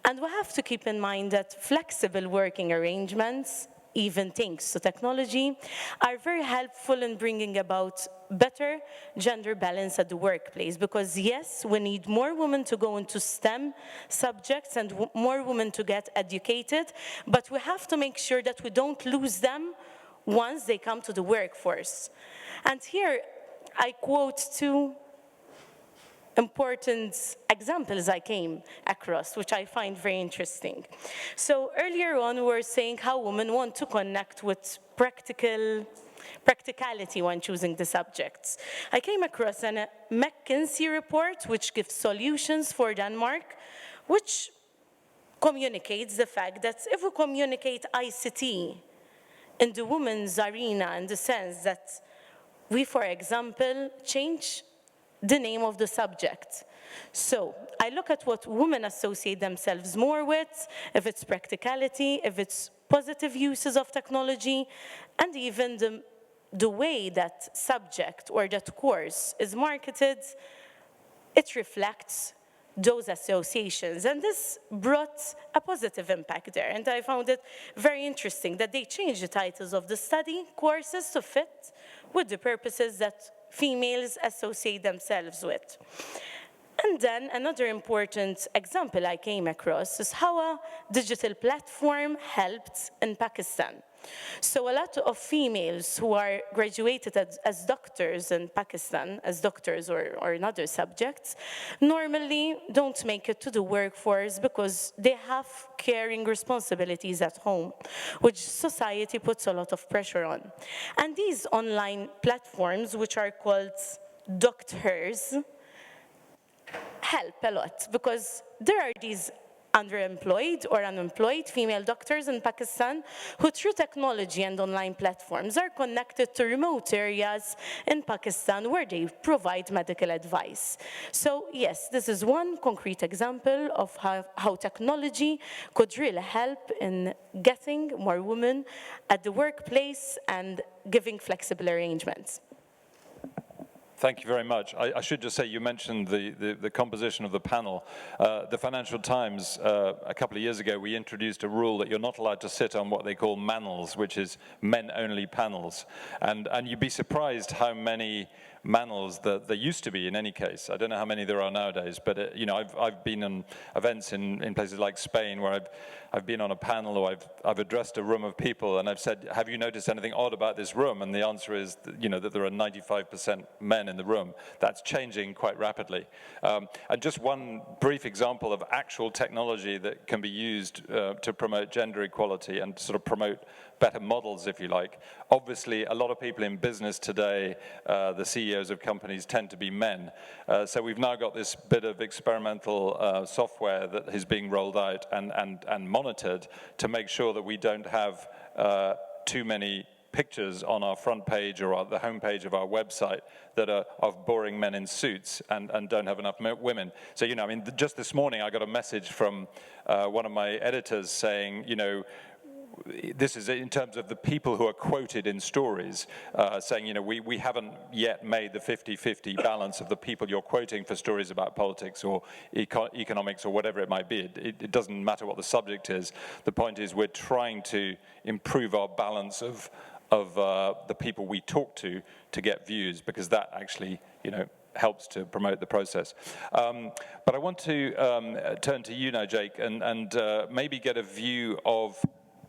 And we have to keep in mind that flexible working arrangements, even thanks to technology, are very helpful in bringing about better gender balance at the workplace. Because yes, we need more women to go into STEM subjects and more women to get educated, but we have to make sure that we don't lose them once they come to the workforce. And here I quote two important examples I came across, which I find very interesting. So earlier on, we were saying how women want to connect with practicality when choosing the subjects. I came across a McKinsey report, which gives solutions for Denmark, which communicates the fact that if we communicate ICT in the women's arena in the sense that we, for example, change the name of the subject. So I look at what women associate themselves more with, if it's practicality, if it's positive uses of technology, and even the way that subject or that course is marketed, it reflects those associations. And this brought a positive impact there. And I found it very interesting that they changed the titles of the study courses to fit with the purposes that females associate themselves with. And then another important example I came across is how a digital platform helped in Pakistan. So a lot of females who are graduated as doctors in Pakistan, as doctors or in other subjects, normally don't make it to the workforce because they have caring responsibilities at home, which society puts a lot of pressure on. And these online platforms, which are called doctors, help a lot because there are these underemployed or unemployed female doctors in Pakistan who, through technology and online platforms, are connected to remote areas in Pakistan where they provide medical advice. So yes, this is one concrete example of how technology could really help in getting more women at the workplace and giving flexible arrangements. Thank you very much. I should just say, you mentioned the composition of the panel. The Financial Times, a couple of years ago, we introduced a rule that you're not allowed to sit on what they call manels, which is men-only panels. And you'd be surprised how many manels that there used to be in any case. I don't know how many there are nowadays, but you know, I've been on events in places like Spain where I've been on a panel, or I've addressed a room of people and I've said, have you noticed anything odd about this room? And the answer is, you know, that there are 95% men in the room. That's changing quite rapidly. And just one brief example of actual technology that can be used to promote gender equality and sort of promote better models, if you like. Obviously, a lot of people in business today, the CEOs of companies tend to be men. So we've now got this bit of experimental software that is being rolled out and monitored to make sure that we don't have too many pictures on our front page or the home page of our website that are of boring men in suits and don't have enough women. So, you know, I mean, just this morning I got a message from one of my editors saying, you know, this is in terms of the people who are quoted in stories, saying, you know, we haven't yet made the 50-50 balance of the people you're quoting for stories about politics or economics or whatever it might be. It doesn't matter what the subject is. The point is we're trying to improve our balance of the people we talk to get views, because that actually, you know, helps to promote the process. But I want to turn to you now, Jake, and maybe get a view of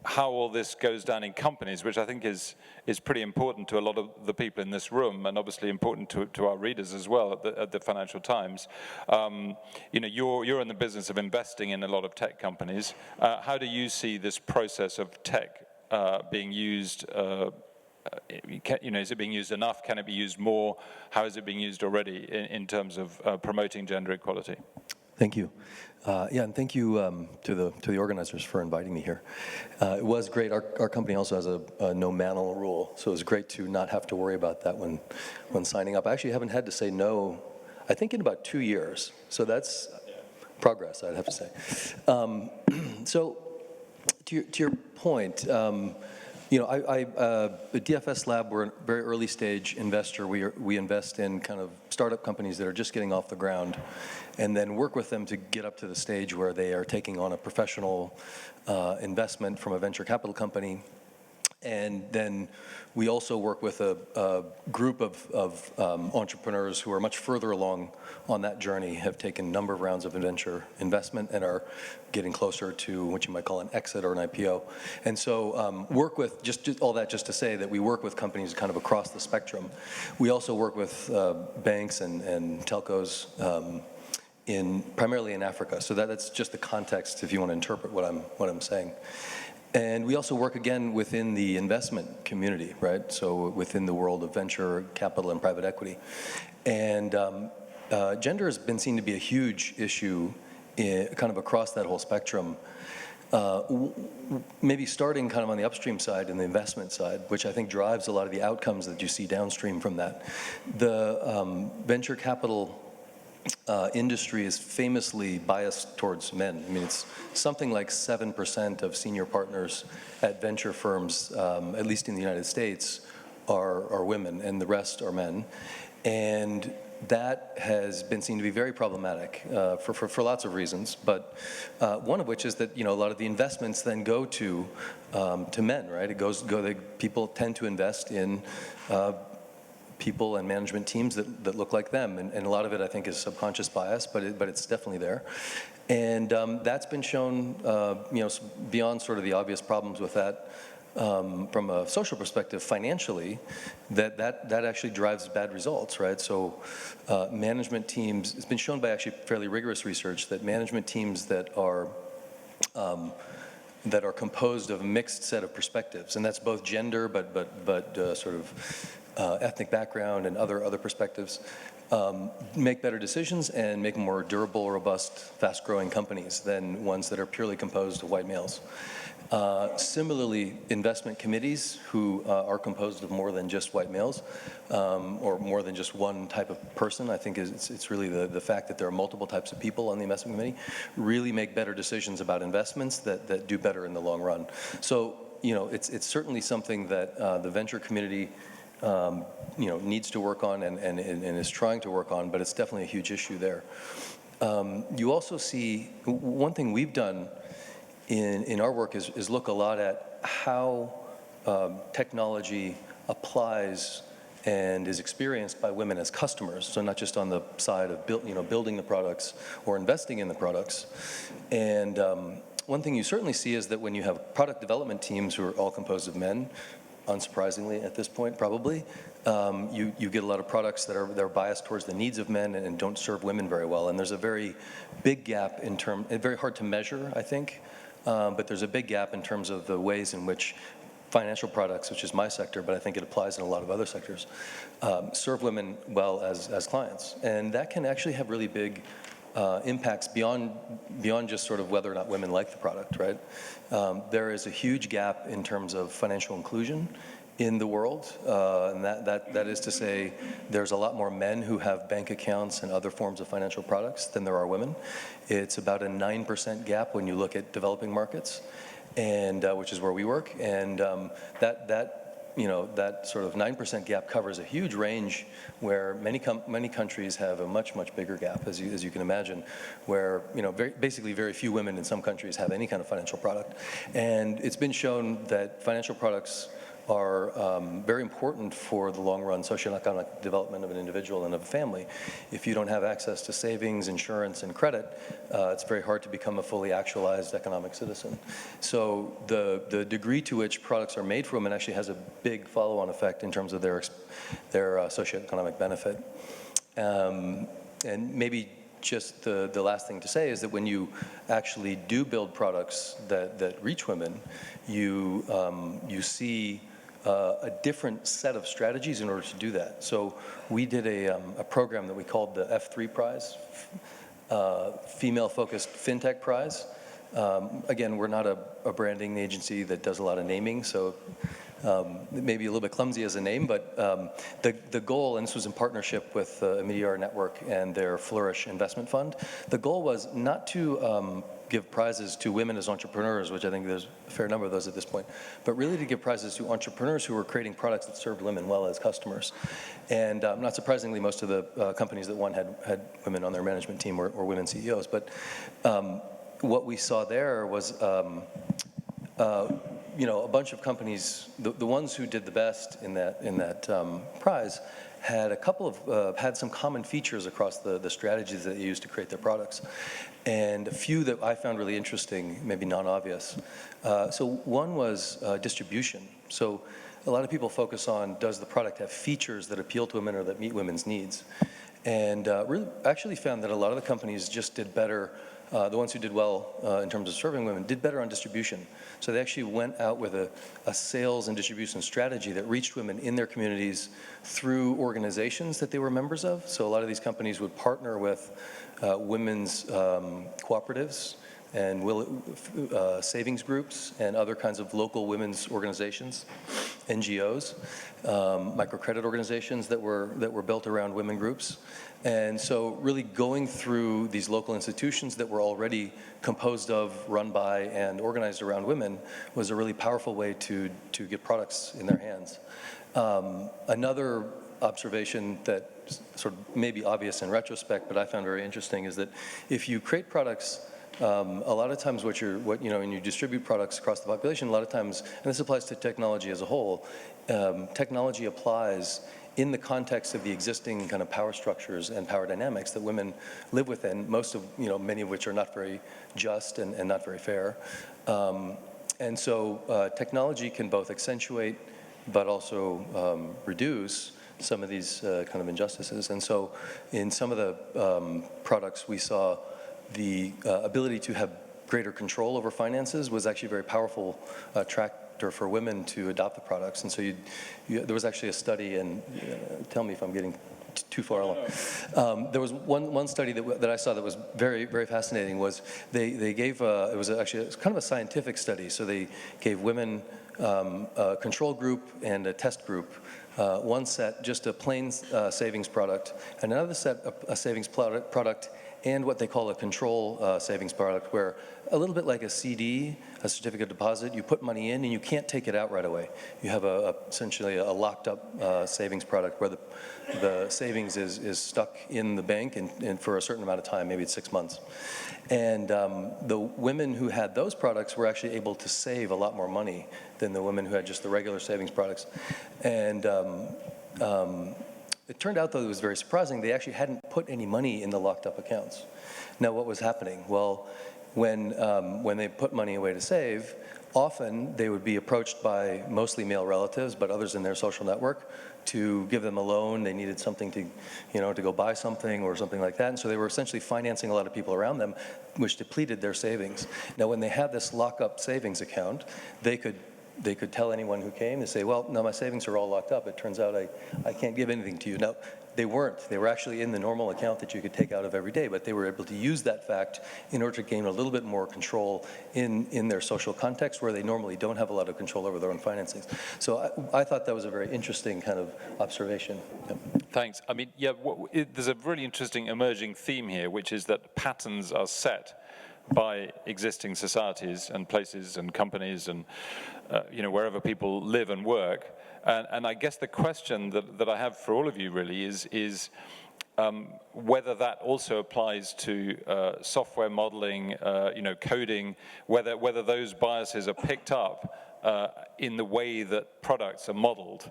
how all this goes down in companies, which I think is pretty important to a lot of the people in this room, and obviously important to our readers as well at the Financial Times. You know, you're in the business of investing in a lot of tech companies. How do you see this process of tech being used? You know, is it being used enough? Can it be used more? How is it being used already in terms of promoting gender equality? Thank you. Yeah, and thank you to the organizers for inviting me here. It was great. Our company also has a no manel rule, so it was great to not have to worry about that when signing up. I actually haven't had to say no, I think, in about 2 years. So that's progress, I'd have to say. So to your point, you know, the DFS Lab, we're a very early stage investor. We invest in kind of startup companies that are just getting off the ground, and then work with them to get up to the stage where they are taking on a professional investment from a venture capital company. And then we also work with a group of entrepreneurs who are much further along on that journey, have taken a number of rounds of venture investment and are getting closer to what you might call an exit or an IPO. And so work with, just all that just to say that we work with companies kind of across the spectrum. We also work with banks and telcos primarily in Africa. So that's just the context if you want to interpret what I'm saying. And we also work, again, within the investment community, right? So within the world of venture capital and private equity. And gender has been seen to be a huge issue kind of across that whole spectrum. Maybe starting kind of on the upstream side and the investment side, which I think drives a lot of the outcomes that you see downstream from that. The venture capital industry is famously biased towards men. I mean, it's something like 7% of senior partners at venture firms, at least in the United States, are women, and the rest are men. And that has been seen to be very problematic for lots of reasons, but one of which is that, you know, a lot of the investments then go to men, right? People tend to invest in people and management teams that look like them, and a lot of it, I think, is subconscious bias, but it's definitely there. And that's been shown, you know, beyond sort of the obvious problems with that, from a social perspective, financially, that actually drives bad results, right? So management teams, it's been shown by actually fairly rigorous research that management teams that are composed of a mixed set of perspectives, and that's both gender, but sort of ethnic background and other perspectives, make better decisions and make more durable, robust, fast-growing companies than ones that are purely composed of white males. Similarly, investment committees who are composed of more than just white males, or more than just one type of person, I think it's really the fact that there are multiple types of people on the investment committee, really make better decisions about investments that do better in the long run. So, it's certainly something that the venture community needs to work on and is trying to work on, but it's definitely a huge issue there. You also see, one thing we've done in our work is look a lot at how technology applies and is experienced by women as customers, so not just on the side of building the products or investing in the products. And one thing you certainly see is that when you have product development teams who are all composed of men, unsurprisingly at this point probably, you get a lot of products that are biased towards the needs of men and don't serve women very well. And there's a very big gap very hard to measure, I think, but there's a big gap in terms of the ways in which financial products, which is my sector, but I think it applies in a lot of other sectors, serve women well as clients. And that can actually have really big impacts beyond just sort of whether or not women like the product, right? There is a huge gap in terms of financial inclusion in the world, and that is to say there's a lot more men who have bank accounts and other forms of financial products than there are women. It's about a 9% gap when you look at developing markets, and which is where we work, and that sort of 9% gap covers a huge range where many countries have a much bigger gap, as you can imagine, where basically very few women in some countries have any kind of financial product. And it's been shown that financial products are very important for the long-run socioeconomic development of an individual and of a family. If you don't have access to savings, insurance, and credit, it's very hard to become a fully actualized economic citizen. So the degree to which products are made for women actually has a big follow-on effect in terms of their socioeconomic benefit. And maybe just the last thing to say is that when you actually do build products that reach women, you see a different set of strategies in order to do that. So we did a program that we called the F3 Prize, Female-Focused FinTech Prize. Again, we're not a branding agency that does a lot of naming, so it may be a little bit clumsy as a name, but the goal, and this was in partnership with Meteor Network and their Flourish investment fund, the goal was not to give prizes to women as entrepreneurs, which I think there's a fair number of those at this point, but really to give prizes to entrepreneurs who were creating products that served women well as customers. And not surprisingly, most of the companies that won had women on their management team or women CEOs. But what we saw there was a bunch of companies, the ones who did the best in that prize had had some common features across the strategies that they used to create their products. And a few that I found really interesting, maybe non-obvious. So one was distribution. So a lot of people focus on, does the product have features that appeal to women or that meet women's needs? And really actually found that a lot of the companies just did better. The ones who did well in terms of serving women did better on distribution. So they actually went out with a sales and distribution strategy that reached women in their communities through organizations that they were members of. So a lot of these companies would partner with women's cooperatives and savings groups and other kinds of local women's organizations, NGOs, microcredit organizations that were built around women groups. And so really going through these local institutions that were already composed of, run by, and organized around women was a really powerful way to get products in their hands. Another observation that sort of may be obvious in retrospect, but I found very interesting, is that if you create products, a lot of times when you distribute products across the population, a lot of times, and this applies to technology as a whole, technology applies in the context of the existing kind of power structures and power dynamics that women live within, many of which are not very just and not very fair. And so technology can both accentuate but also reduce some of these kind of injustices. And so in some of the products we saw the ability to have greater control over finances was actually a very powerful factor for women to adopt the products. And so there was actually a study, and tell me if I'm getting too far along. There was one study that I saw that was very, very fascinating. Was they gave it was kind of a scientific study. So they gave women a control group and a test group. One set just a plain savings product, and another set a savings product and what they call a control savings product, where a little bit like a CD, a certificate of deposit, you put money in and you can't take it out right away. You have essentially a locked up savings product where the savings is stuck in the bank and for a certain amount of time, maybe it's 6 months. And the women who had those products were actually able to save a lot more money than the women who had just the regular savings products. And it turned out, though, it was very surprising. They actually hadn't put any money in the locked-up accounts. Now, what was happening? Well, when they put money away to save, often they would be approached by mostly male relatives, but others in their social network, to give them a loan. They needed something to go buy something or something like that. And so they were essentially financing a lot of people around them, which depleted their savings. Now, when they had this lock-up savings account, they could tell anyone who came, they say, well, no, my savings are all locked up. It turns out I can't give anything to you. Now, they weren't. They were actually in the normal account that you could take out of every day, but they were able to use that fact in order to gain a little bit more control in their social context where they normally don't have a lot of control over their own financings. So I thought that was a very interesting kind of observation. Yeah. Thanks. I mean, yeah, there's a really interesting emerging theme here, which is that patterns are set by existing societies and places and companies and wherever people live and work. And I guess the question that I have for all of you really is whether that also applies to software modeling, coding, whether those biases are picked up in the way that products are modeled,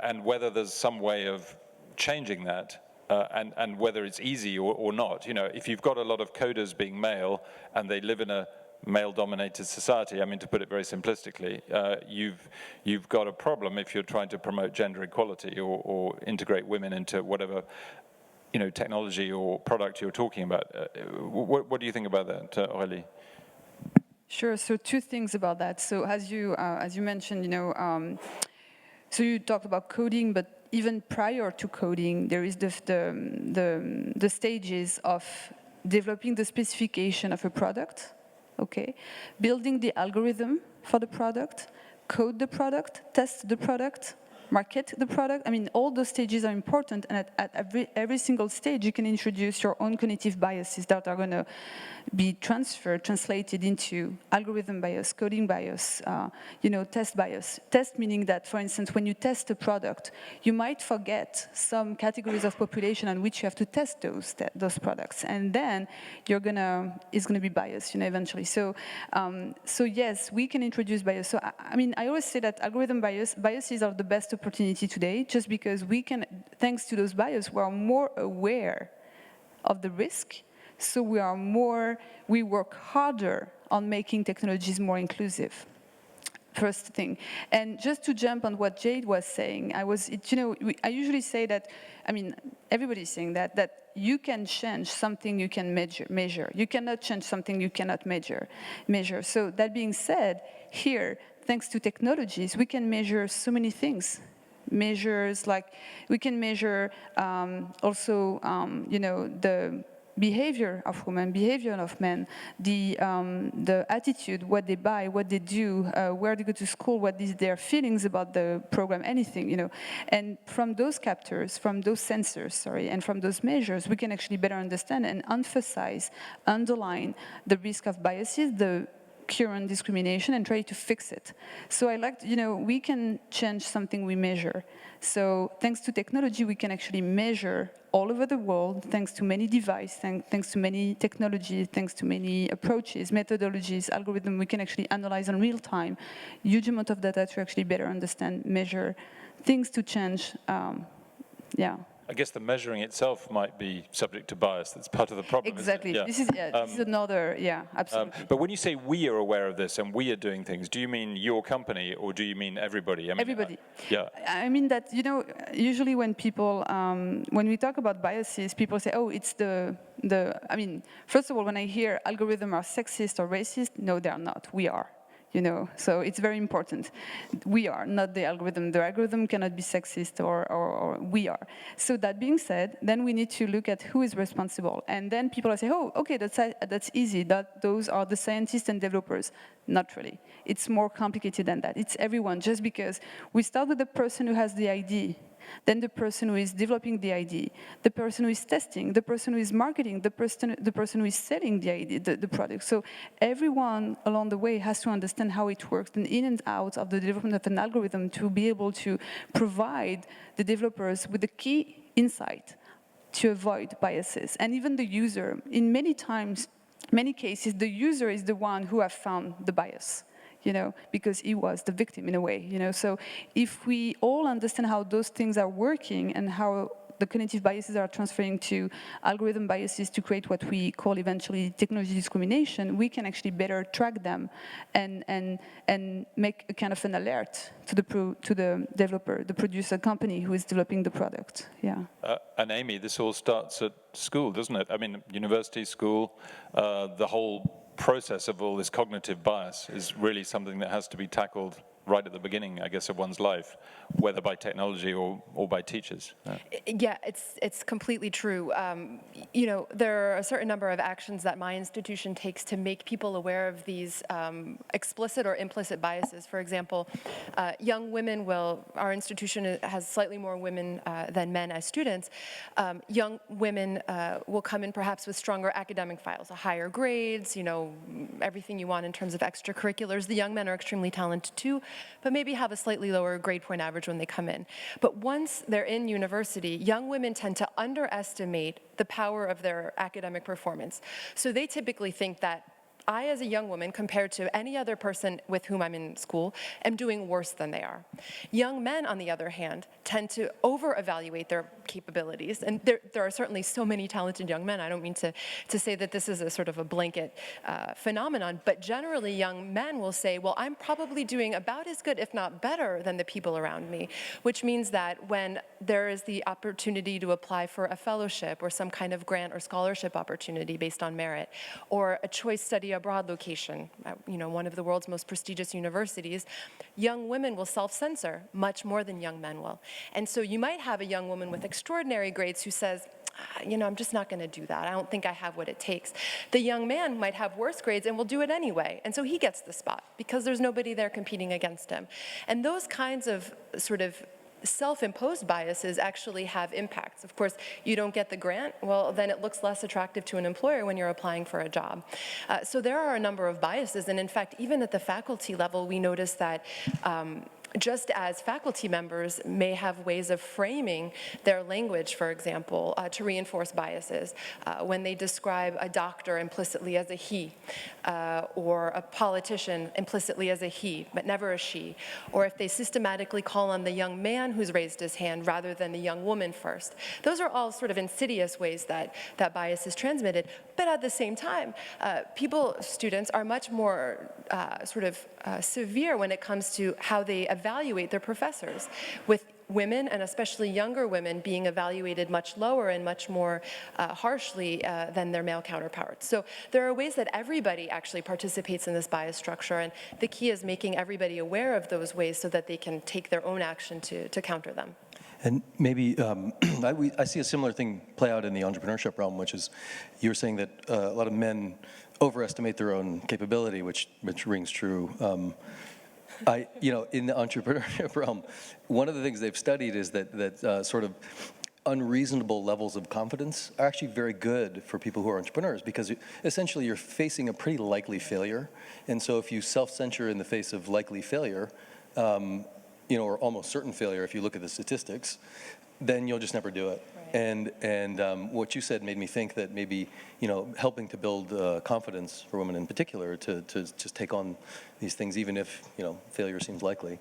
and whether there's some way of changing that. And whether it's easy or not. If you've got a lot of coders being male and they live in a male-dominated society, I mean, to put it very simplistically, you've got a problem if you're trying to promote gender equality or integrate women into whatever technology or product you're talking about. What do you think about that, Aurélie? Sure. So two things about that. So as you mentioned, so you talked about coding, but even prior to coding, there is the stages of developing the specification of a product, okay, building the algorithm for the product, code the product, test the product, market the product. I mean, all those stages are important, and at every single stage, you can introduce your own cognitive biases that are going to be translated into algorithm bias, coding bias, test bias. Test meaning that, for instance, when you test a product, you might forget some categories of population on which you have to test those products, and then it's gonna be biased, eventually. So yes, we can introduce bias. So I mean, I always say that algorithm biases are the best opportunity today, just because we can, thanks to those biases, we are more aware of the risk. So we work harder on making technologies more inclusive. First thing. And just to jump on what Jade was saying, I usually say that, I mean, everybody's saying that you can change something you can measure. You cannot change something you cannot measure. So that being said, here, thanks to technologies, we can measure so many things. Measures like, we can measure also, the behavior of women, behavior of men, the attitude, what they buy, what they do, where they go to school, what is their feelings about the program, anything, And from those captors, from those sensors, and from those measures, we can actually better understand and emphasize, underline the risk of biases, the current discrimination, and try to fix it. So I like, we can change something we measure. So thanks to technology, we can actually measure all over the world, thanks to many devices, thanks to many technologies, thanks to many approaches, methodologies, algorithms, we can actually analyze in real time, huge amount of data to actually better understand, measure, things to change, I guess the measuring itself might be subject to bias. That's part of the problem. Exactly. Yeah. This is another, absolutely. But when you say we are aware of this and we are doing things, do you mean your company or do you mean everybody? I mean, everybody. Yeah. I mean that, usually when people, when we talk about biases, people say, oh, it's I mean, first of all, when I hear algorithms are sexist or racist, no, they are not. We are. you know, so it's very important. We are, not the algorithm. The algorithm cannot be sexist, or we are. So that being said, then we need to look at who is responsible. And then people are saying, oh, okay, that's easy. Those are the scientists and developers. Not really. It's more complicated than that. It's everyone, just because we start with the person who has the idea, then the person who is developing the idea, the person who is testing, the person who is marketing, the person who is selling the idea, the product. So everyone along the way has to understand how it works, and in and out of the development of an algorithm, to be able to provide the developers with the key insight to avoid biases. And even the user, in many cases, the user is the one who have found the bias, you know, because he was the victim in a way, you know. So if we all understand how those things are working and how the cognitive biases are transferring to algorithm biases to create what we call eventually technology discrimination, we can actually better track them and make a kind of an alert to the developer, the producer company who is developing the product. Yeah. And Amy, this all starts at school, doesn't it? I mean, university, school, the whole process of all this cognitive bias is really something that has to be tackled right at the beginning, I guess, of one's life, whether by technology or by teachers. Yeah, it's completely true. You know, there are a certain number of actions that my institution takes to make people aware of these explicit or implicit biases. For example, young women our institution has slightly more women than men as students. Young women will come in perhaps with stronger academic files, higher grades, you know, everything you want in terms of extracurriculars. The young men are extremely talented too, but maybe have a slightly lower grade point average when they come in. But once they're in university, young women tend to underestimate the power of their academic performance. So they typically think that I, as a young woman, compared to any other person with whom I'm in school, am doing worse than they are. Young men, on the other hand, tend to over-evaluate their capabilities. And there are certainly so many talented young men. I don't mean to say that this is a sort of a blanket phenomenon, but generally young men will say, well, I'm probably doing about as good, if not better, than the people around me, which means that when there is the opportunity to apply for a fellowship or some kind of grant or scholarship opportunity based on merit, or a choice study abroad location, you know, one of the world's most prestigious universities, young women will self-censor much more than young men will. And so you might have a young woman with extraordinary grades who says, you know, I'm just not going to do that. I don't think I have what it takes. The young man might have worse grades and will do it anyway. And so he gets the spot because there's nobody there competing against him. And those kinds of sort of self-imposed biases actually have impacts. Of course, you don't get the grant, well, then it looks less attractive to an employer when you're applying for a job. So there are a number of biases, and in fact, even at the faculty level, we notice that just as faculty members may have ways of framing their language, for example, to reinforce biases, when they describe a doctor implicitly as a he, or a politician implicitly as a he, but never a she, or if they systematically call on the young man who's raised his hand rather than the young woman first. Those are all sort of insidious ways that bias is transmitted, but at the same time, students are much more severe when it comes to how they evaluate their professors, with women, and especially younger women, being evaluated much lower and much more harshly than their male counterparts. So there are ways that everybody actually participates in this bias structure, and the key is making everybody aware of those ways so that they can take their own action to counter them. And maybe I see a similar thing play out in the entrepreneurship realm, which is you were saying that a lot of men overestimate their own capability, which rings true. In the entrepreneurship realm, one of the things they've studied is that sort of unreasonable levels of confidence are actually very good for people who are entrepreneurs, because essentially you're facing a pretty likely failure. And so if you self-censure in the face of likely failure, or almost certain failure if you look at the statistics, then you'll just never do it. Right. And what you said made me think that maybe, helping to build confidence for women in particular to just take on these things, even if, failure seems likely,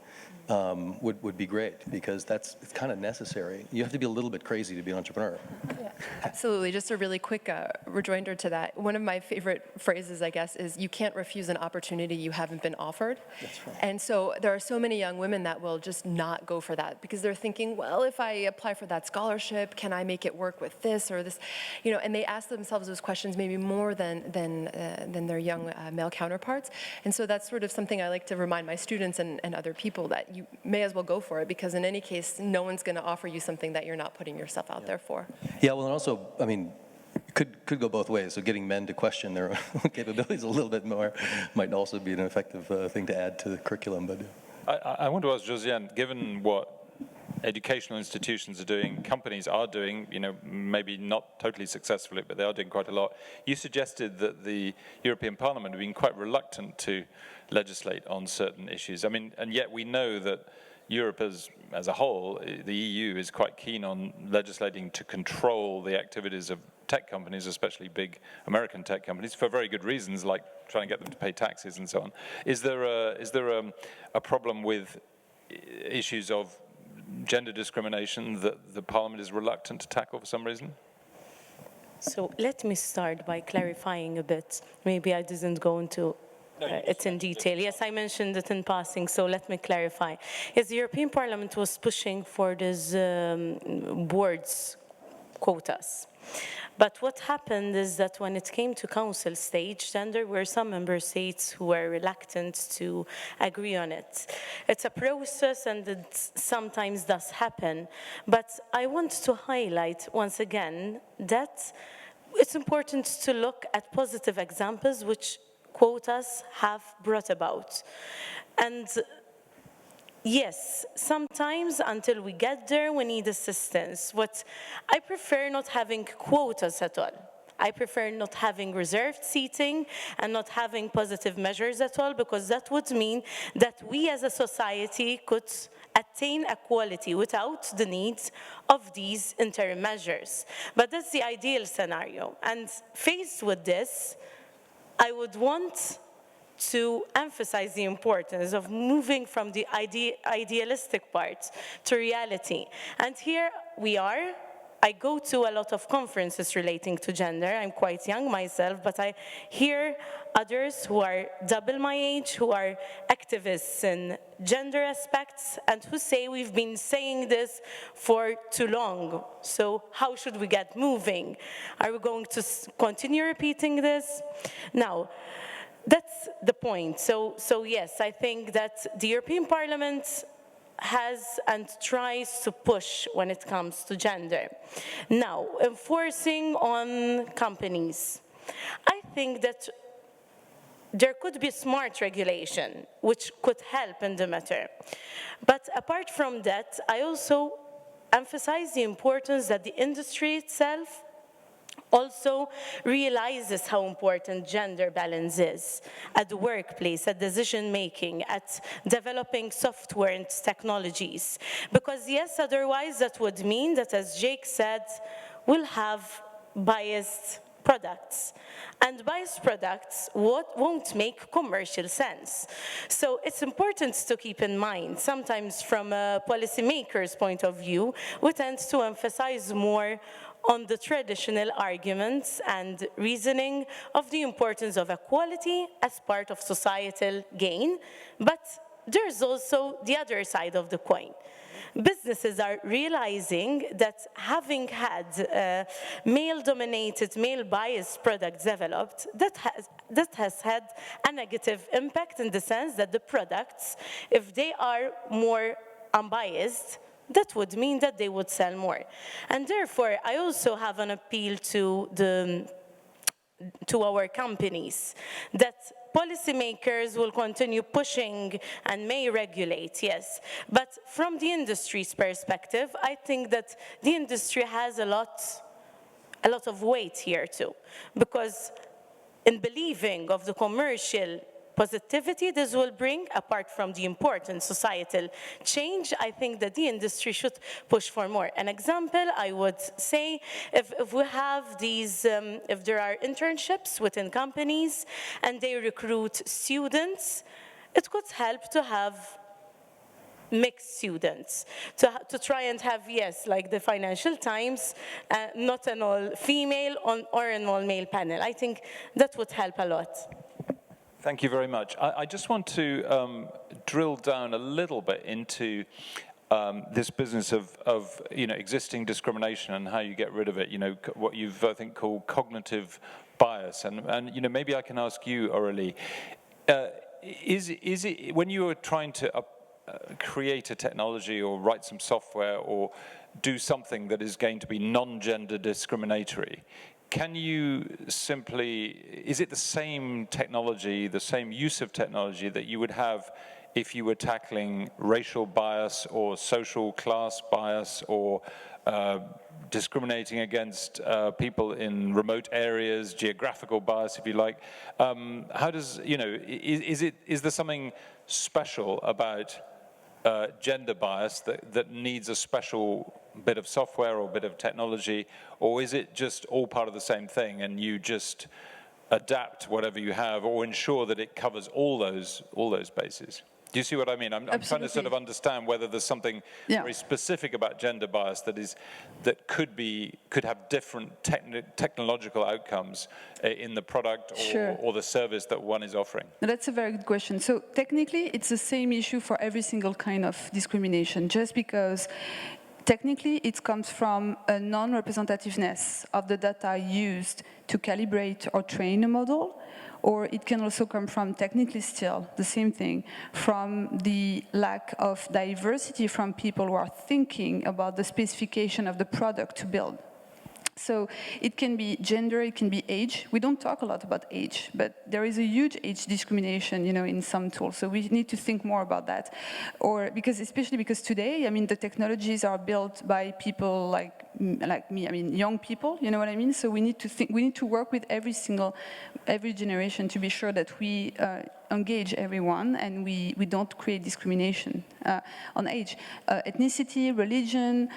would be great, because it's kind of necessary. You have to be a little bit crazy to be an entrepreneur. Yeah, absolutely. Just a really quick rejoinder to that. One of my favorite phrases, I guess, is you can't refuse an opportunity you haven't been offered. That's right. And so there are so many young women that will just not go for that because they're thinking, well, if I apply for that scholarship, can I make it work with this or this? And they ask themselves those questions maybe more than their young male counterparts. And so that's sort sort of something I like to remind my students and other people, that you may as well go for it, because in any case, no one's going to offer you something that you're not putting yourself out there for. Yeah, well, and also, I mean, could go both ways. So getting men to question their own capabilities a little bit more might also be an effective thing to add to the curriculum. But I want to ask Josiane, given what educational institutions are doing, companies are doing, maybe not totally successfully, but they are doing quite a lot. You suggested that the European Parliament have been quite reluctant to legislate on certain issues. I mean, and yet we know that Europe as a whole, the EU, is quite keen on legislating to control the activities of tech companies, especially big American tech companies, for very good reasons, like trying to get them to pay taxes and so on. Is there a problem with issues of gender discrimination that the Parliament is reluctant to tackle for some reason? So let me start by clarifying a bit. Maybe I didn't go into it in detail. Yes, I mentioned it in passing, so let me clarify. Yes, the European Parliament was pushing for these boards quotas. But what happened is that when it came to council stage, then there were some member states who were reluctant to agree on it. It's a process, and it sometimes does happen. But I want to highlight once again that it's important to look at positive examples which quotas have brought about. And yes, sometimes until we get there, we need assistance. I prefer not having quotas at all. I prefer not having reserved seating and not having positive measures at all, because that would mean that we as a society could attain equality without the need of these interim measures. But that's the ideal scenario. And faced with this, I would want to emphasize the importance of moving from the idealistic part to reality. And here we are. I go to a lot of conferences relating to gender. I'm quite young myself, but I hear others who are double my age, who are activists in gender aspects, and who say we've been saying this for too long. So how should we get moving? Are we going to continue repeating this? Now, that's the point. So yes, I think that the European Parliament has and tries to push when it comes to gender. Now, enforcing on companies. I think that there could be smart regulation which could help in the matter. But apart from that, I also emphasize the importance that the industry itself also realizes how important gender balance is at the workplace, at decision-making, at developing software and technologies. Because yes, otherwise that would mean that, as Jake said, we'll have biased products. And biased products won't make commercial sense. So it's important to keep in mind, sometimes from a policymaker's point of view, we tend to emphasize more on the traditional arguments and reasoning of the importance of equality as part of societal gain, but there's also the other side of the coin. Businesses are realizing that having had male-dominated, male-biased products developed, that has had a negative impact in the sense that the products, if they are more unbiased, that would mean that they would sell more. And therefore, I also have an appeal to our companies that policymakers will continue pushing and may regulate, yes. But from the industry's perspective, I think that the industry has a lot of weight here too. Because in believing of the commercial positivity this will bring, apart from the important societal change, I think that the industry should push for more. An example, I would say, if we have these, if there are internships within companies and they recruit students, it could help to have mixed students, to try and have, yes, like the Financial Times, not an all-female or an all-male panel. I think that would help a lot. Thank you very much. I just want to drill down a little bit into this business of existing discrimination and how you get rid of it. What you've I think called cognitive bias, and maybe I can ask you, Aurélie. is it when you are trying to create a technology or write some software or do something that is going to be non-gender discriminatory, can you simply, is it the same technology, the same use of technology that you would have if you were tackling racial bias or social class bias or discriminating against people in remote areas, geographical bias, if you like? How does, is there something special about gender bias that needs a special bit of software or bit of technology, or is it just all part of the same thing and you just adapt whatever you have or ensure that it covers all those bases? Do you see what I mean? I'm trying to sort of understand whether there's something very specific about gender bias that could have different technological outcomes in the product or the service that one is offering. That's a very good question. So technically, it's the same issue for every single kind of discrimination, just because technically it comes from a non-representativeness of the data used to calibrate or train a model. Or it can also come from, technically still, the same thing, from the lack of diversity from people who are thinking about the specification of the product to build. So it can be gender, it can be age. We don't talk a lot about age, but there is a huge age discrimination, in some tools. So we need to think more about that. Or especially because today, the technologies are built by people like me, young people, you know what I mean? So we need to work with every generation to be sure that we engage everyone and we don't create discrimination on age. Ethnicity, religion,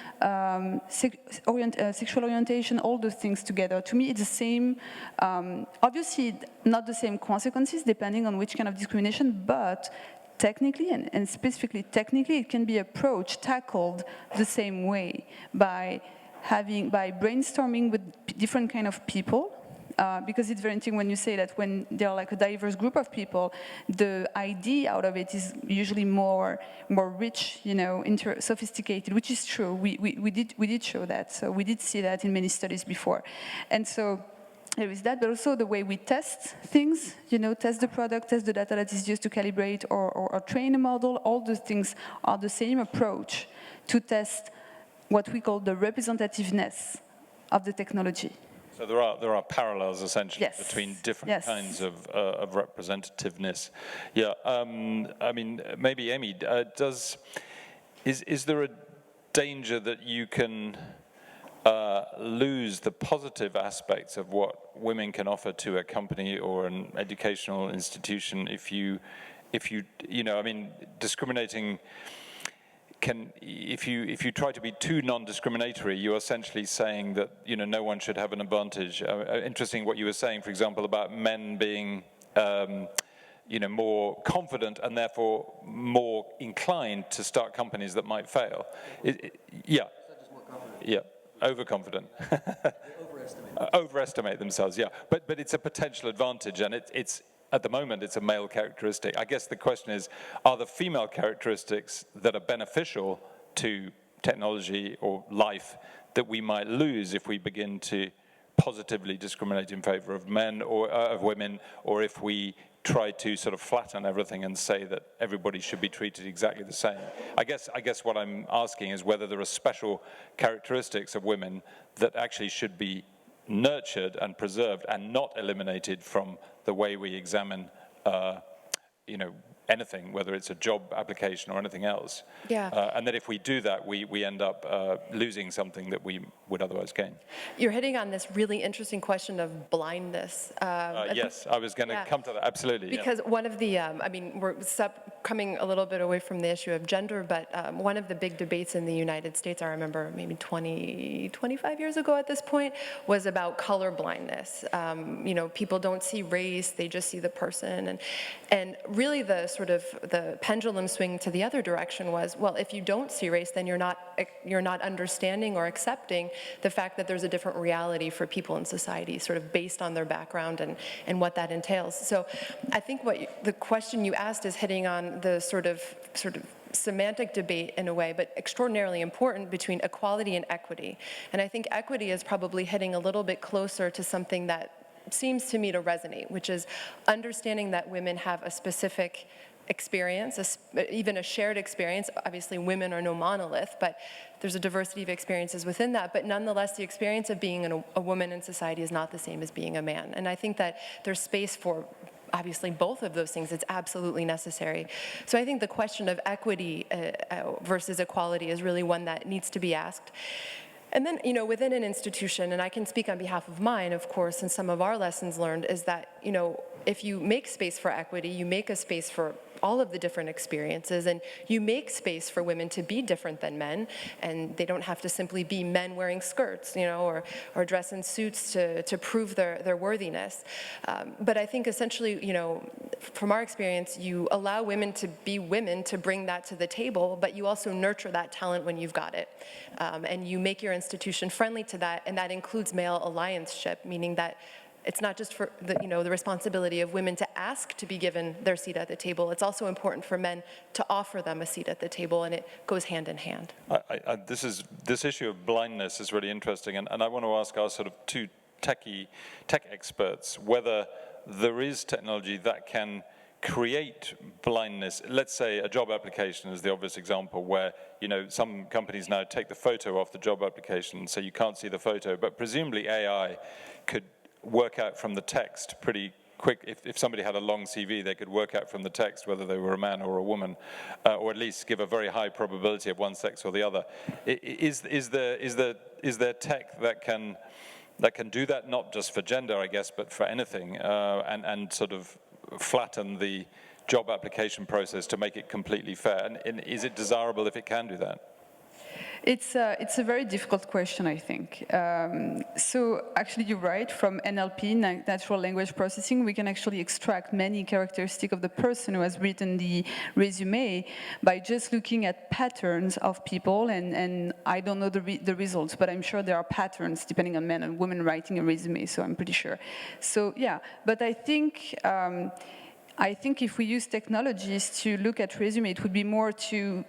sexual orientation, all those things together. To me, it's the same, obviously not the same consequences depending on which kind of discrimination, but technically, and specifically technically, it can be approached, tackled the same way by brainstorming with different kind of people. Because it's very interesting when you say that when they're like a diverse group of people, the idea out of it is usually more rich, sophisticated, which is true. We did show that, so we did see that in many studies before, and so there is that, but also the way we test things, test the product, test the data that is used to calibrate or train a model. All those things are the same approach to test what we call the representativeness of the technology. So there are parallels essentially between different kinds of representativeness. Yeah, maybe Amy, is there a danger that you can lose the positive aspects of what women can offer to a company or an educational institution if you discriminating? If you try to be too non-discriminatory, you're essentially saying that no one should have an advantage. Interesting what you were saying, for example, about men being more confident and therefore more inclined to start companies that might fail. Overconfident. Overestimate themselves. Yeah, but it's a potential advantage, and it's. At the moment, it's a male characteristic. I guess the question is, are the female characteristics that are beneficial to technology or life that we might lose if we begin to positively discriminate in favor of men or of women, or if we try to sort of flatten everything and say that everybody should be treated exactly the same? I guess what I'm asking is whether there are special characteristics of women that actually should be nurtured and preserved and not eliminated from the way we examine, anything, whether it's a job application or anything else. Yeah. And that if we do that, we end up losing something that we would otherwise gain. You're hitting on this really interesting question of blindness. Yes, I was going to come to that, absolutely. Because one of the, we're coming a little bit away from the issue of gender, but one of the big debates in the United States, I remember maybe 25 years ago at this point, was about color blindness. People don't see race, they just see the person. And really the pendulum swing to the other direction was, well, if you don't see race, then you're not understanding or accepting the fact that there's a different reality for people in society, sort of based on their background and what that entails. So I think the question you asked is hitting on the sort of semantic debate in a way, but extraordinarily important, between equality and equity. And I think equity is probably hitting a little bit closer to something that seems to me to resonate, which is understanding that women have a specific experience, even a shared experience. Obviously, women are no monolith, but there's a diversity of experiences within that. But nonetheless, the experience of being a woman in society is not the same as being a man. And I think that there's space for obviously both of those things. It's absolutely necessary. So I think the question of equity versus equality is really one that needs to be asked. And then, within an institution, and I can speak on behalf of mine, of course, and some of our lessons learned is that, if you make space for equity, you make a space for all of the different experiences, and you make space for women to be different than men, and they don't have to simply be men wearing skirts, or dress in suits to prove their worthiness. But I think essentially, from our experience, you allow women to be women, to bring that to the table, but you also nurture that talent when you've got it. And you make your institution friendly to that, and that includes male allianceship, meaning that it's not just for the responsibility of women to ask to be given their seat at the table. It's also important for men to offer them a seat at the table, and it goes hand in hand. This issue of blindness is really interesting, and I want to ask our sort of two tech experts whether there is technology that can create blindness. Let's say a job application is the obvious example where, some companies now take the photo off the job application, so you can't see the photo, but presumably AI could work out from the text pretty quick. If somebody had a long CV, they could work out from the text whether they were a man or a woman, or at least give a very high probability of one sex or the other. Is there tech that can do that, not just for gender, I guess, but for anything, and sort of flatten the job application process to make it completely fair? And is it desirable if it can do that? It's a very difficult question, I think. So actually, you're right. From NLP, natural language processing, we can actually extract many characteristics of the person who has written the resume by just looking at patterns of people. And I don't know the results, but I'm sure there are patterns depending on men and women writing a resume. So I'm pretty sure. So yeah, but I think if we use technologies to look at resume, it would be more to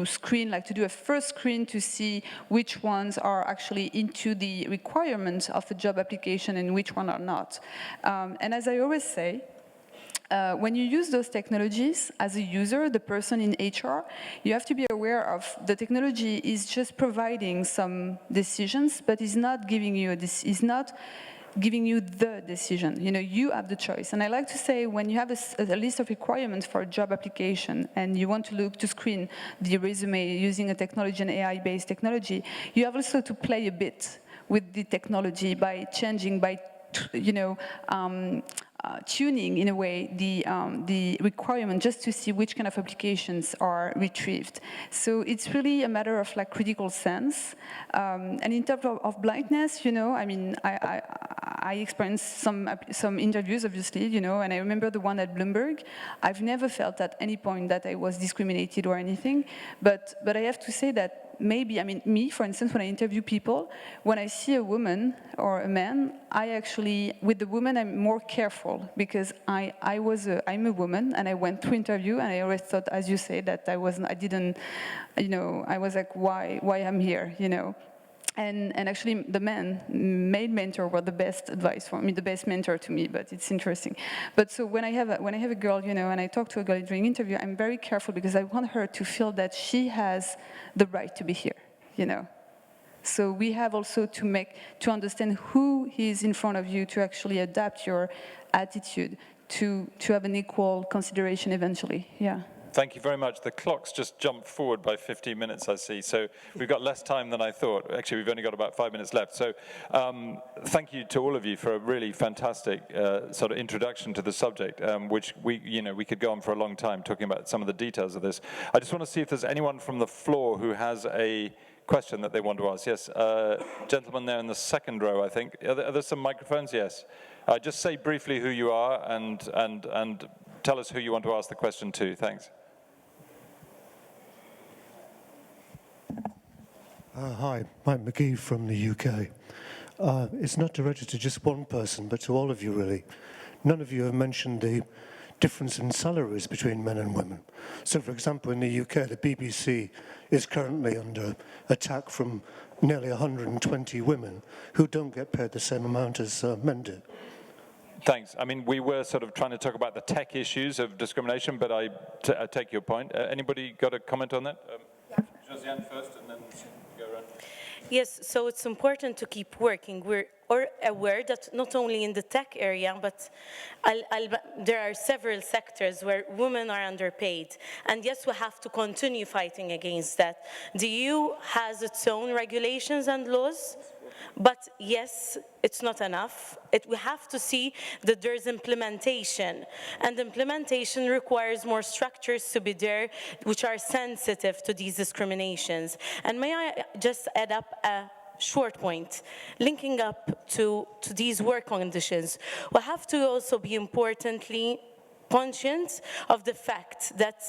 screen, like to do a first screen to see which ones are actually into the requirements of a job application and which one are not. And as I always say, when you use those technologies as a user, the person in HR, you have to be aware of the technology is just providing some decisions, but is not giving you the decision. You have the choice. And I like to say, when you have a list of requirements for a job application and you want to screen the resume using a technology, an AI-based technology, you have also to play a bit with the technology by changing, by tuning in a way the requirement just to see which kind of applications are retrieved. So it's really a matter of like critical sense. And in terms of blindness, I experienced some interviews, obviously, and I remember the one at Bloomberg. I've never felt at any point that I was discriminated or anything, but I have to say that maybe, me, for instance, when I interview people, when I see a woman or a man, with the woman, I'm more careful because I'm a woman and I went to interview and I always thought, as you say, that I was like, why I'm here, And actually, the male mentor were the best advice for me, the best mentor to me. But it's interesting. But so when I have a girl, and I talk to a girl during interview, I'm very careful because I want her to feel that she has the right to be here, So we have also to understand who is in front of you to actually adapt your attitude to have an equal consideration eventually. Yeah. Thank you very much. The clock's just jumped forward by 15 minutes, I see. So we've got less time than I thought. Actually, we've only got about 5 minutes left. So thank you to all of you for a really fantastic sort of introduction to the subject, which we could go on for a long time talking about some of the details of this. I just want to see if there's anyone from the floor who has a question that they want to ask. Yes, gentleman there in the second row, I think. Are there some microphones? Yes. Just say briefly who you are and tell us who you want to ask the question to. Thanks. Hi, Mike McGee from the UK. It's not directed to just one person, but to all of you, really. None of you have mentioned the difference in salaries between men and women. So, for example, in the UK, the BBC is currently under attack from nearly 120 women who don't get paid the same amount as men do. Thanks. I mean, we were sort of trying to talk about the tech issues of discrimination, but I take your point. Anybody got a comment on that? Josiane first, and then go around. Yes, so it's important to keep working. We're aware that not only in the tech area, but there are several sectors where women are underpaid. And yes, we have to continue fighting against that. The EU has its own regulations and laws, but yes, it's not enough. We have to see that there's implementation, and implementation requires more structures to be there which are sensitive to these discriminations. And may I just add up a short point, linking up to these work conditions. We have to also be importantly conscious of the fact that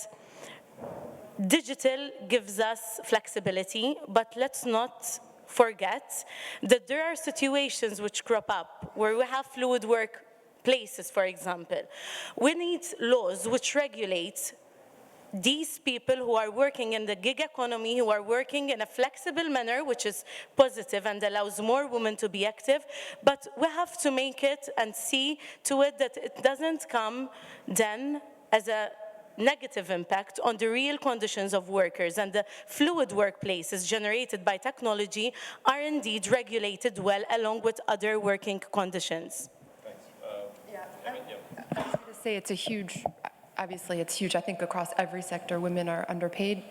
digital gives us flexibility, but let's not forget that there are situations which crop up where we have fluid work places, for example. We need laws which regulate these people who are working in the gig economy, who are working in a flexible manner, which is positive and allows more women to be active, but we have to make it and see to it that it doesn't come then as a negative impact on the real conditions of workers, and the fluid workplaces generated by technology are indeed regulated well along with other working conditions. Thanks. I was going to say it's a huge, obviously it's huge. I think across every sector, women are underpaid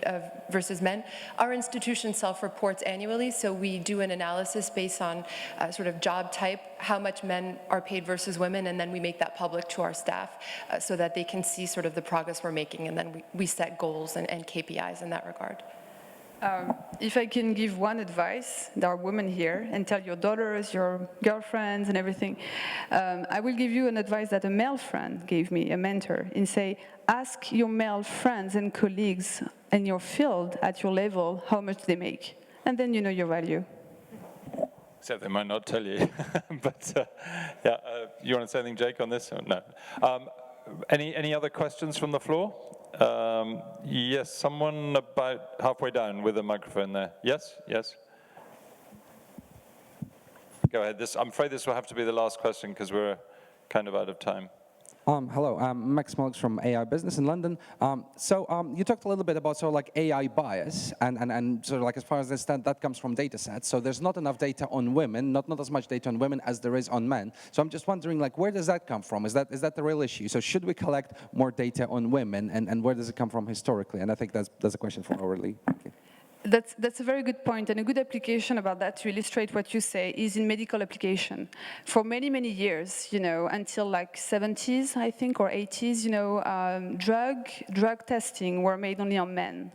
versus men. Our institution self-reports annually, so we do an analysis based on sort of job type, how much men are paid versus women, and then we make that public to our staff so that they can see sort of the progress we're making, and then we set goals and KPIs in that regard. If I can give one advice, there are women here, and tell your daughters, your girlfriends and everything, I will give you an advice that a male friend gave me, a mentor, and say, ask your male friends and colleagues in your field at your level how much they make, and then you know your value. Except they might not tell you. But yeah, you want to say anything, Jake, on this? Or no. Any other questions from the floor? Yes, someone about halfway down with a microphone there. Yes, yes. Go ahead. I'm afraid this will have to be the last question because we're kind of out of time. Hello, I'm Max Moggs from AI Business in London. You talked a little bit about sort of like AI bias, and sort of like as far as I understand, that comes from data sets. So there's not enough data on women, not as much data on women as there is on men. So I'm just wondering, like, where does that come from? Is that the real issue? So should we collect more data on women, and where does it come from historically? And I think that's a question for Aurélie. Okay. That's a very good point, and a good application about that to illustrate what you say is in medical application. For many, many years, until like 70s, I think, or 80s, drug testing were made only on men,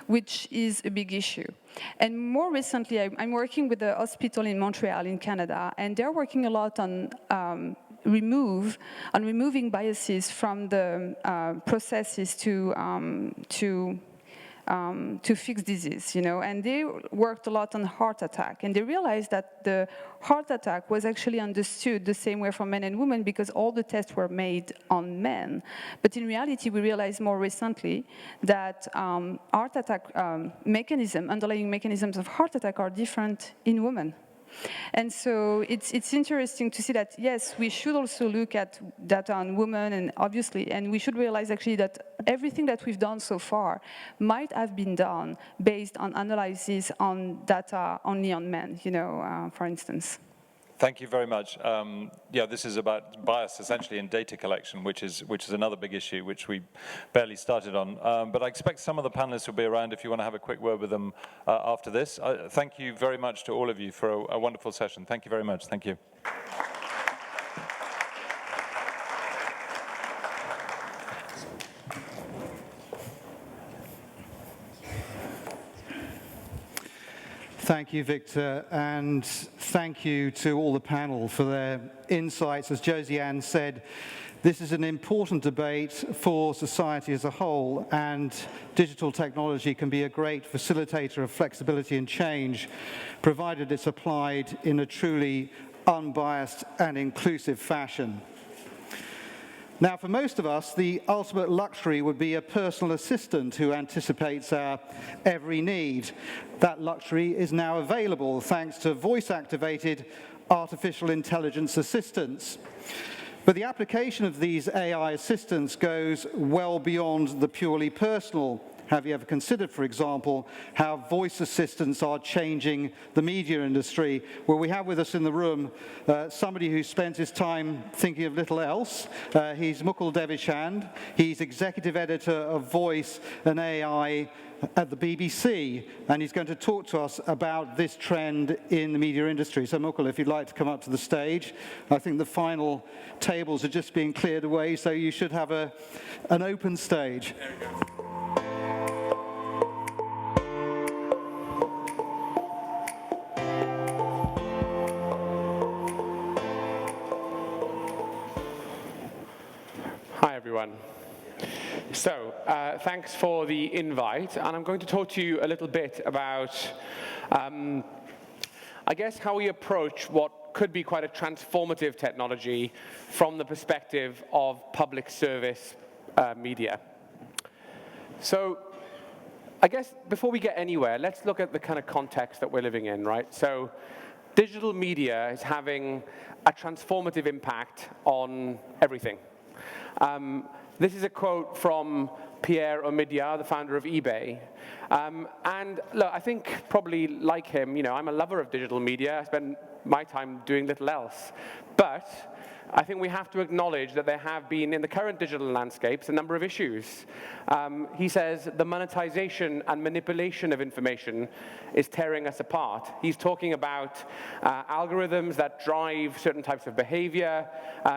which is a big issue. And more recently, I'm working with a hospital in Montreal in Canada, and they're working a lot on removing biases from the processes to fix disease, and they worked a lot on heart attack, and they realized that the heart attack was actually understood the same way for men and women because all the tests were made on men. But in reality, we realized more recently that heart attack underlying mechanisms of heart attack are different in women. And so it's interesting to see that, yes, we should also look at data on women, and we should realize actually that everything that we've done so far might have been done based on analysis on data only on men, for instance. Thank you very much. Yeah, this is about bias essentially in data collection, which is another big issue which we barely started on. But I expect some of the panelists will be around if you want to have a quick word with them after this. Thank you very much to all of you for a wonderful session. Thank you very much. Thank you. Thank you, Victor, and thank you to all the panel for their insights. As Josiane said, this is an important debate for society as a whole, and digital technology can be a great facilitator of flexibility and change, provided it's applied in a truly unbiased and inclusive fashion. Now, for most of us, the ultimate luxury would be a personal assistant who anticipates our every need. That luxury is now available thanks to voice-activated artificial intelligence assistants. But the application of these AI assistants goes well beyond the purely personal. Have you ever considered, for example, how voice assistants are changing the media industry? Well, we have with us in the room somebody who spends his time thinking of little else. He's Mukul Devishand. He's executive editor of Voice and AI at the BBC, and he's going to talk to us about this trend in the media industry. So, Mukul, if you'd like to come up to the stage. I think the final tables are just being cleared away, so you should have an open stage. There we go. Hi, everyone. So, thanks for the invite, and I'm going to talk to you a little bit about, I guess, how we approach what could be quite a transformative technology from the perspective of public service media. So, I guess before we get anywhere, let's look at the kind of context that we're living in, right? So, digital media is having a transformative impact on everything. This is a quote from Pierre Omidyar, the founder of eBay. And look, I think probably like him, you know, I'm a lover of digital media. I spend my time doing little else. But I think we have to acknowledge that there have been, in the current digital landscapes, a number of issues. He says the monetization and manipulation of information is tearing us apart. He's talking about algorithms that drive certain types of behavior.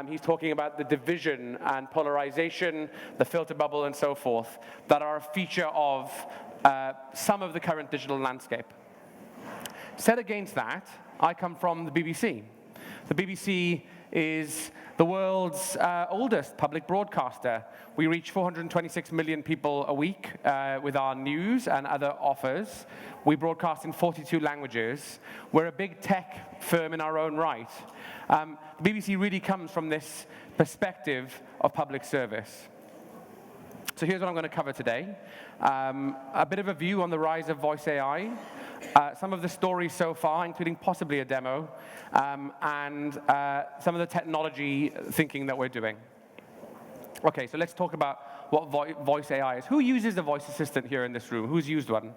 He's talking about the division and polarization, the filter bubble, and so forth, that are a feature of some of the current digital landscape. Set against that, I come from the BBC. The BBC is the world's oldest public broadcaster. We reach 426 million people a week with our news and other offers. We broadcast in 42 languages. We're a big tech firm in our own right. The BBC really comes from this perspective of public service. So here's what I'm going to cover today. A bit of a view on the rise of voice AI, some of the stories so far, including possibly a demo, and some of the technology thinking that we're doing. Okay, so let's talk about what voice AI is. Who uses a voice assistant here in this room? Who's used one?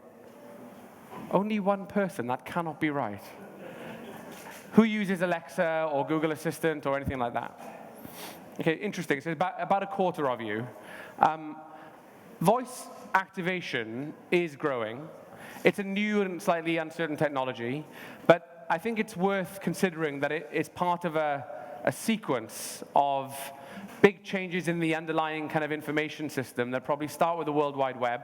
Only one person. That cannot be right. Who uses Alexa or Google Assistant or anything like that? Okay, interesting. So about a quarter of you. Voice activation is growing. It's a new and slightly uncertain technology, but I think it's worth considering that it's part of a sequence of big changes in the underlying kind of information system that probably start with the World Wide Web,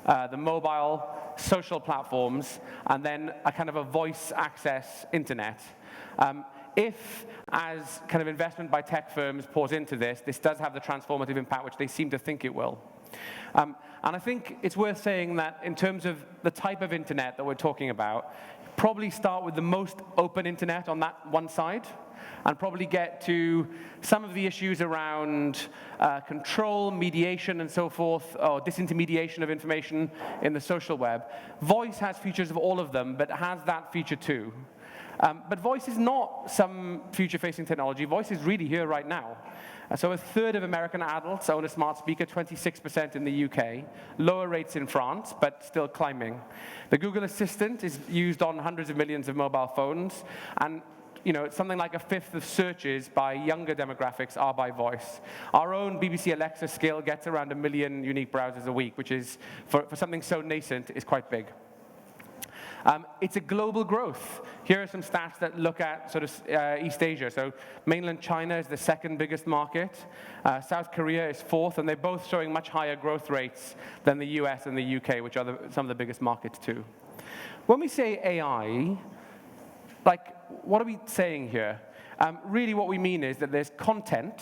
the mobile, social platforms, and then a kind of a voice access internet. If, as kind of investment by tech firms pours into this does have the transformative impact which they seem to think it will. And I think it's worth saying that in terms of the type of internet that we're talking about, probably start with the most open internet on that one side, and probably get to some of the issues around control, mediation, and so forth, or disintermediation of information in the social web. Voice has features of all of them, but has that feature too. But voice is not some future-facing technology. Voice is really here right now. So a third of American adults own a smart speaker, 26% in the UK, lower rates in France, but still climbing. The Google Assistant is used on hundreds of millions of mobile phones, and you know, something like a fifth of searches by younger demographics are by voice. Our own BBC Alexa skill gets around 1 million unique browsers a week, which is, for something so nascent, is quite big. It's a global growth. Here are some stats that look at sort of East Asia. So mainland China is the second biggest market. South Korea is fourth, and they're both showing much higher growth rates than the US and the UK, which are some of the biggest markets too. When we say AI, like, what are we saying here? Really what we mean is that there's content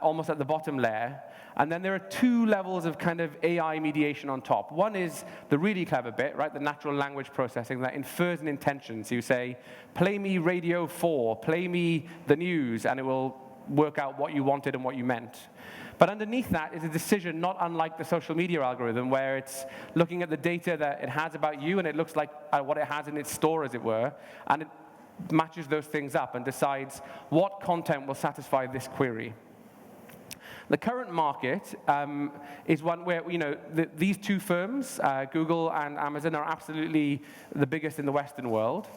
almost at the bottom layer, and then there are two levels of kind of AI mediation on top. One is the really clever bit, right? The natural language processing that infers an intention. So you say, play me Radio 4, play me the news, and it will work out what you wanted and what you meant. But underneath that is a decision not unlike the social media algorithm, where it's looking at the data that it has about you, and it looks like what it has in its store, as it were, and it matches those things up and decides what content will satisfy this query. The current market is one where, these two firms, Google and Amazon, are absolutely the biggest in the Western world.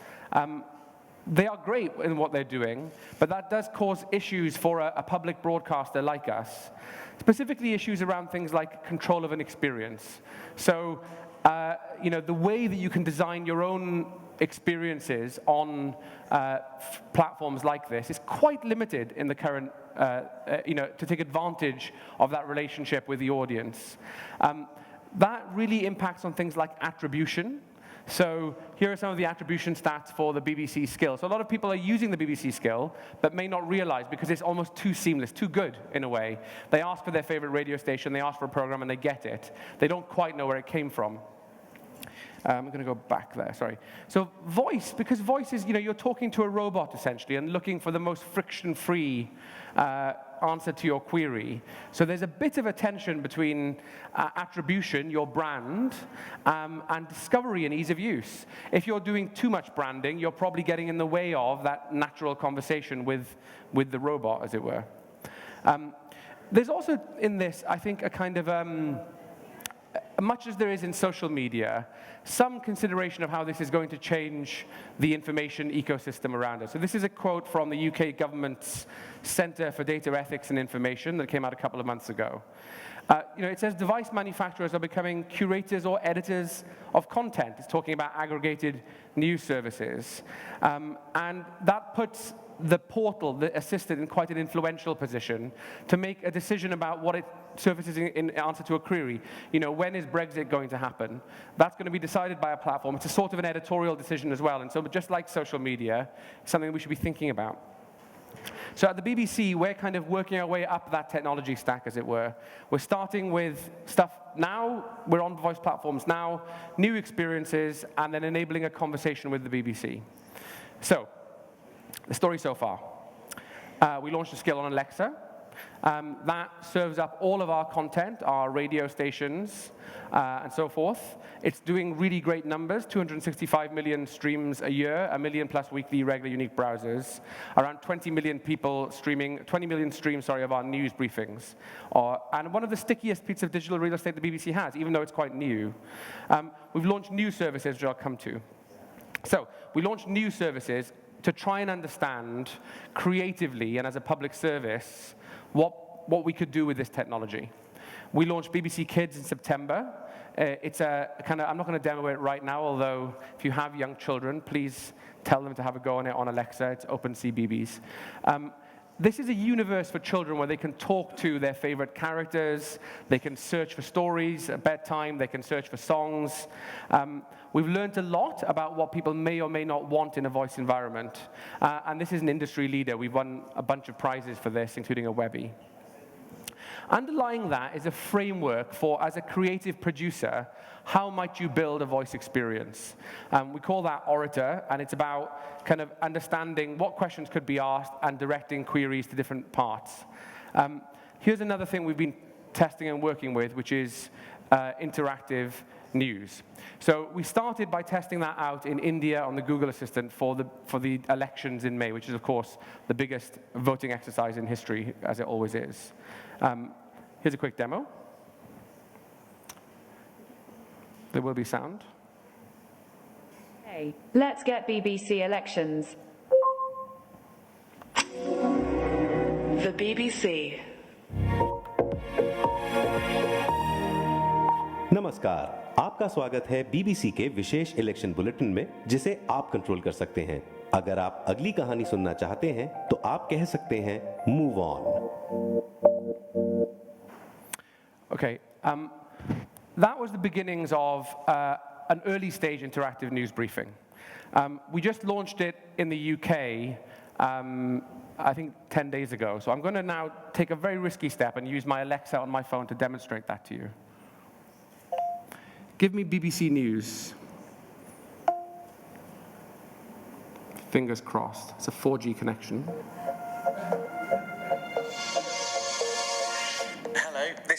They are great in what they're doing, but that does cause issues for a public broadcaster like us, specifically issues around things like control of an experience. So, the way that you can design your own experiences on platforms like this is quite limited in the current, to take advantage of that relationship with the audience. That really impacts on things like attribution. So here are some of the attribution stats for the BBC skill. So a lot of people are using the BBC skill, but may not realize because it's almost too seamless, too good in a way. They ask for their favorite radio station, they ask for a program, and they get it. They don't quite know where it came from. I'm going to go back there, sorry. So voice, because voice is, you're talking to a robot essentially and looking for the most friction-free answer to your query. So there's a bit of a tension between attribution, your brand, and discovery and ease of use. If you're doing too much branding, you're probably getting in the way of that natural conversation with the robot, as it were. There's also in this, I think, a kind of much as there is in social media, some consideration of how this is going to change the information ecosystem around us. So this is a quote from the UK government's Centre for Data Ethics and Information that came out a couple of months ago. It says device manufacturers are becoming curators or editors of content. It's talking about aggregated news services. And that puts the portal, the assistant, in quite an influential position to make a decision about what it surfaces in answer to a query. When is Brexit going to happen? That's going to be decided by a platform. It's a sort of an editorial decision as well. And so just like social media, it's something we should be thinking about. So at the BBC, we're kind of working our way up that technology stack, as it were. We're starting with stuff now, we're on voice platforms now, new experiences, and then enabling a conversation with the BBC. So, the story so far. We launched a skill on Alexa. That serves up all of our content, our radio stations, and so forth. It's doing really great numbers, 265 million streams a year, 1 million plus weekly regular unique browsers, around 20 million people streaming, 20 million streams, of our news briefings. And one of the stickiest pieces of digital real estate the BBC has, even though it's quite new. We've launched new services, which I'll come to. So, we launched new services to try and understand creatively and as a public service what we could do with this technology. We launched BBC Kids in September. It's a kind of, I'm not going to demo it right now, although if you have young children, please tell them to have a go on it on Alexa. It's OpenCBeebies. This is a universe for children where they can talk to their favorite characters, they can search for stories at bedtime, they can search for songs. We've learned a lot about what people may or may not want in a voice environment. And this is an industry leader. We've won a bunch of prizes for this, including a Webby. Underlying that is a framework for, as a creative producer, how might you build a voice experience? We call that Orator, and it's about kind of understanding what questions could be asked and directing queries to different parts. Here's another thing we've been testing and working with, which is interactive news. So we started by testing that out in India on the Google Assistant for the elections in May, which is, of course, the biggest voting exercise in history, as it always is. Here's a quick demo. There will be sound. Hey, let's get BBC elections. The BBC. नमस्कार, आपका स्वागत है BBC के विशेष election bulletin में, जिसे आप control कर सकते हैं। अगर आप अगली कहानी सुनना चाहते हैं, तो आप कह सकते हैं move on. Okay, that was the beginnings of an early stage interactive news briefing. We just launched it in the UK, I think 10 days ago. So I'm going to now take a very risky step and use my Alexa on my phone to demonstrate that to you. Give me BBC News. Fingers crossed. It's a 4G connection.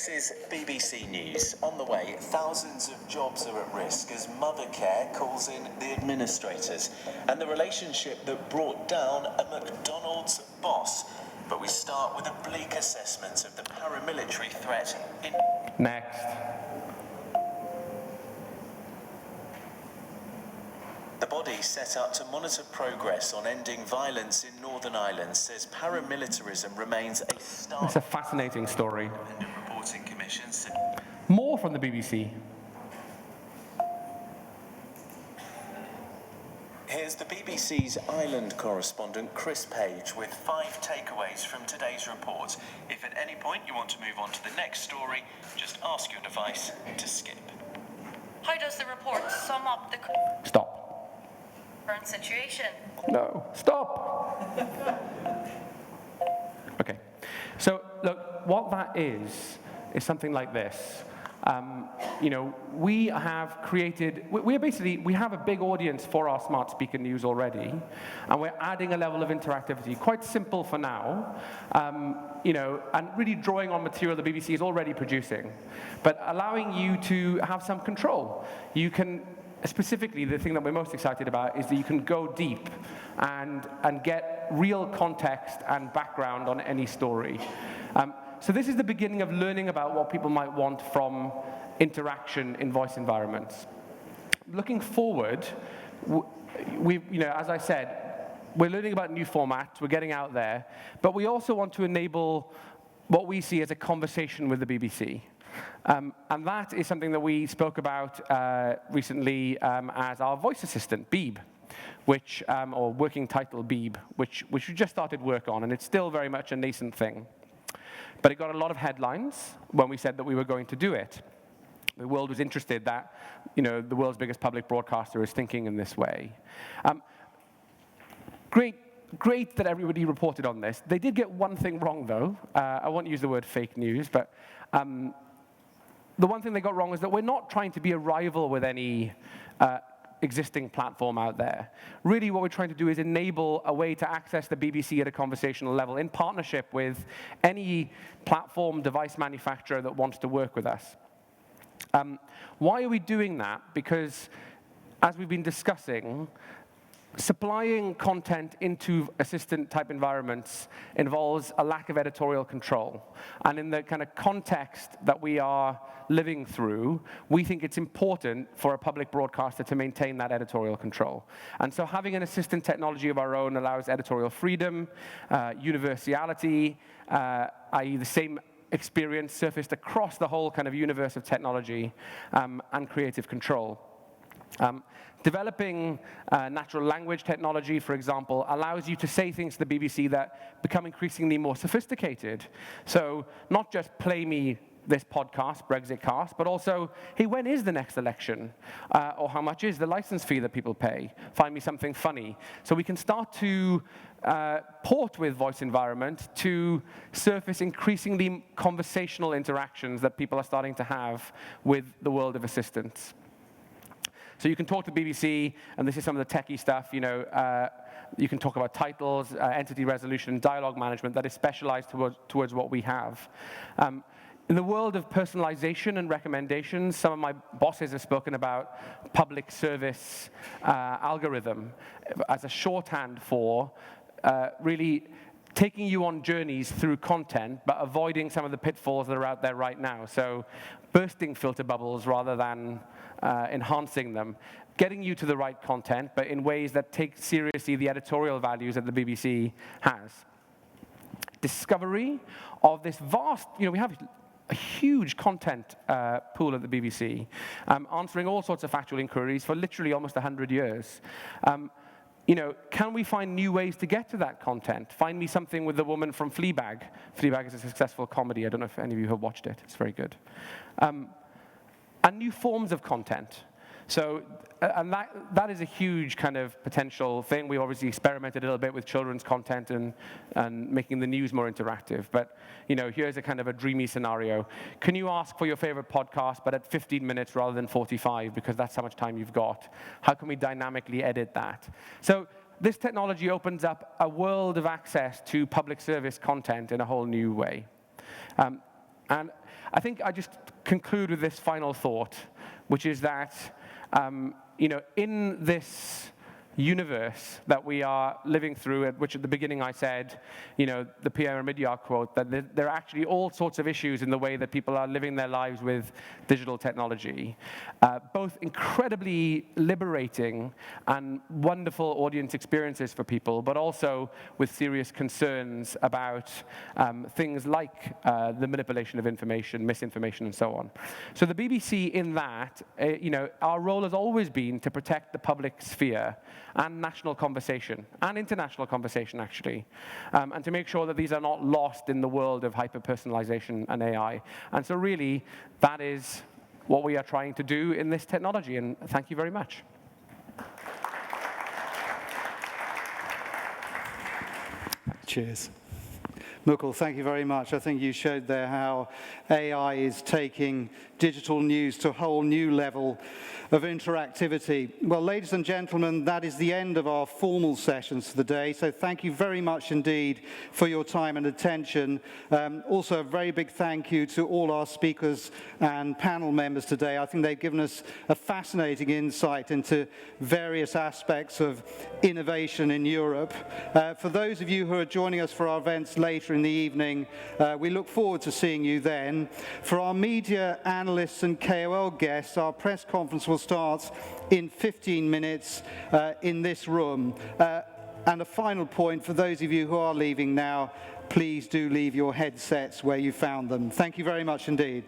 This is BBC News. On the way, thousands of jobs are at risk as Mothercare calls in the administrators and the relationship that brought down a McDonald's boss. But we start with a bleak assessment of the paramilitary threat in... Next. The body set up to monitor progress on ending violence in Northern Ireland says paramilitarism remains a star. It's a fascinating story. Independent reporting commissions. More from the BBC. Here's the BBC's Ireland correspondent, Chris Page, with 5 takeaways from today's report. If at any point you want to move on to the next story, just ask your device to skip. How does the report sum up the Stop. current situation? No. Stop. Okay. So, look, what that is something like this. You know, we have created, we have a big audience for our smart speaker news already, and we're adding a level of interactivity, quite simple for now, you know, and really drawing on material the BBC is already producing, but allowing you to have some control. You can, specifically, the thing that we're most excited about is that you can go deep and get real context and background on any story. So this is the beginning of learning about what people might want from interaction in voice environments. Looking forward, you know, as I said, we're learning about new formats, we're getting out there, but we also want to enable what we see as a conversation with the BBC. And that is something that we spoke about recently as our voice assistant, Beeb, which, or working title Beeb, which we just started work on, and it's still very much a nascent thing. But it got a lot of headlines when we said that we were going to do it. The world was interested that, you know, the world's biggest public broadcaster is thinking in this way. Great that everybody reported on this. They did get one thing wrong, though. I won't use the word fake news, but the one thing they got wrong is that we're not trying to be a rival with any existing platform out there. Really what we're trying to do is enable a way to access the BBC at a conversational level in partnership with any platform device manufacturer that wants to work with us. Why are we doing that? Because as we've been discussing, supplying content into assistant-type environments involves a lack of editorial control. And in the kind of context that we are living through, we think it's important for a public broadcaster to maintain that editorial control. And so having an assistant technology of our own allows editorial freedom, universality, i.e. the same experience surfaced across the whole kind of universe of technology, and creative control. Developing natural language technology, for example, allows you to say things to the BBC that become increasingly more sophisticated. So not just play me this podcast, Brexitcast, but also, hey, when is the next election? Or how much is the license fee that people pay? Find me something funny. So we can start to port with voice environment to surface increasingly conversational interactions that people are starting to have with the world of assistants. So you can talk to the BBC, and this is some of the techie stuff, you know, you can talk about titles, entity resolution, dialogue management that is specialized towards what we have. In the world of personalization and recommendations, some of my bosses have spoken about public service algorithm as a shorthand for really taking you on journeys through content, but avoiding some of the pitfalls that are out there right now. So bursting filter bubbles rather than enhancing them, getting you to the right content, but in ways that take seriously the editorial values that the BBC has. Discovery of this vast, you know, we have a huge content pool at the BBC, answering all sorts of factual inquiries for literally almost 100 years. You know, can we find new ways to get to that content? Find me something with the woman from Fleabag. Fleabag is a successful comedy. I don't know if any of you have watched it. It's very good. And new forms of content. So, and that is a huge kind of potential thing. We obviously experimented a little bit with children's content and making the news more interactive. But, you know, here's a kind of a dreamy scenario. Can you ask for your favorite podcast, but at 15 minutes rather than 45, because that's how much time you've got? How can we dynamically edit that? So this technology opens up a world of access to public service content in a whole new way. And I think I just conclude with this final thought, which is that, in this universe that we are living through, which at the beginning I said, the Pierre Omidyar quote, that there are actually all sorts of issues in the way that people are living their lives with digital technology, both incredibly liberating and wonderful audience experiences for people, but also with serious concerns about things like the manipulation of information, misinformation, and so on. So the BBC in that, our role has always been to protect the public sphere and national conversation, and international conversation, actually, and to make sure that these are not lost in the world of hyper-personalization and AI. And so really, that is what we are trying to do in this technology, and thank you very much. Cheers. Mukul, thank you very much. I think you showed there how AI is taking digital news to a whole new level of interactivity. Well, ladies and gentlemen, that is the end of our formal sessions for the day. So thank you very much indeed for your time and attention. Also, a very big thank you to all our speakers and panel members today. I think they've given us a fascinating insight into various aspects of innovation in Europe. For those of you who are joining us for our events later in the evening, we look forward to seeing you then. For our media analysts and KOL guests, our press conference will start in 15 minutes in this room. And a final point, for those of you who are leaving now, please do leave your headsets where you found them. Thank you very much indeed.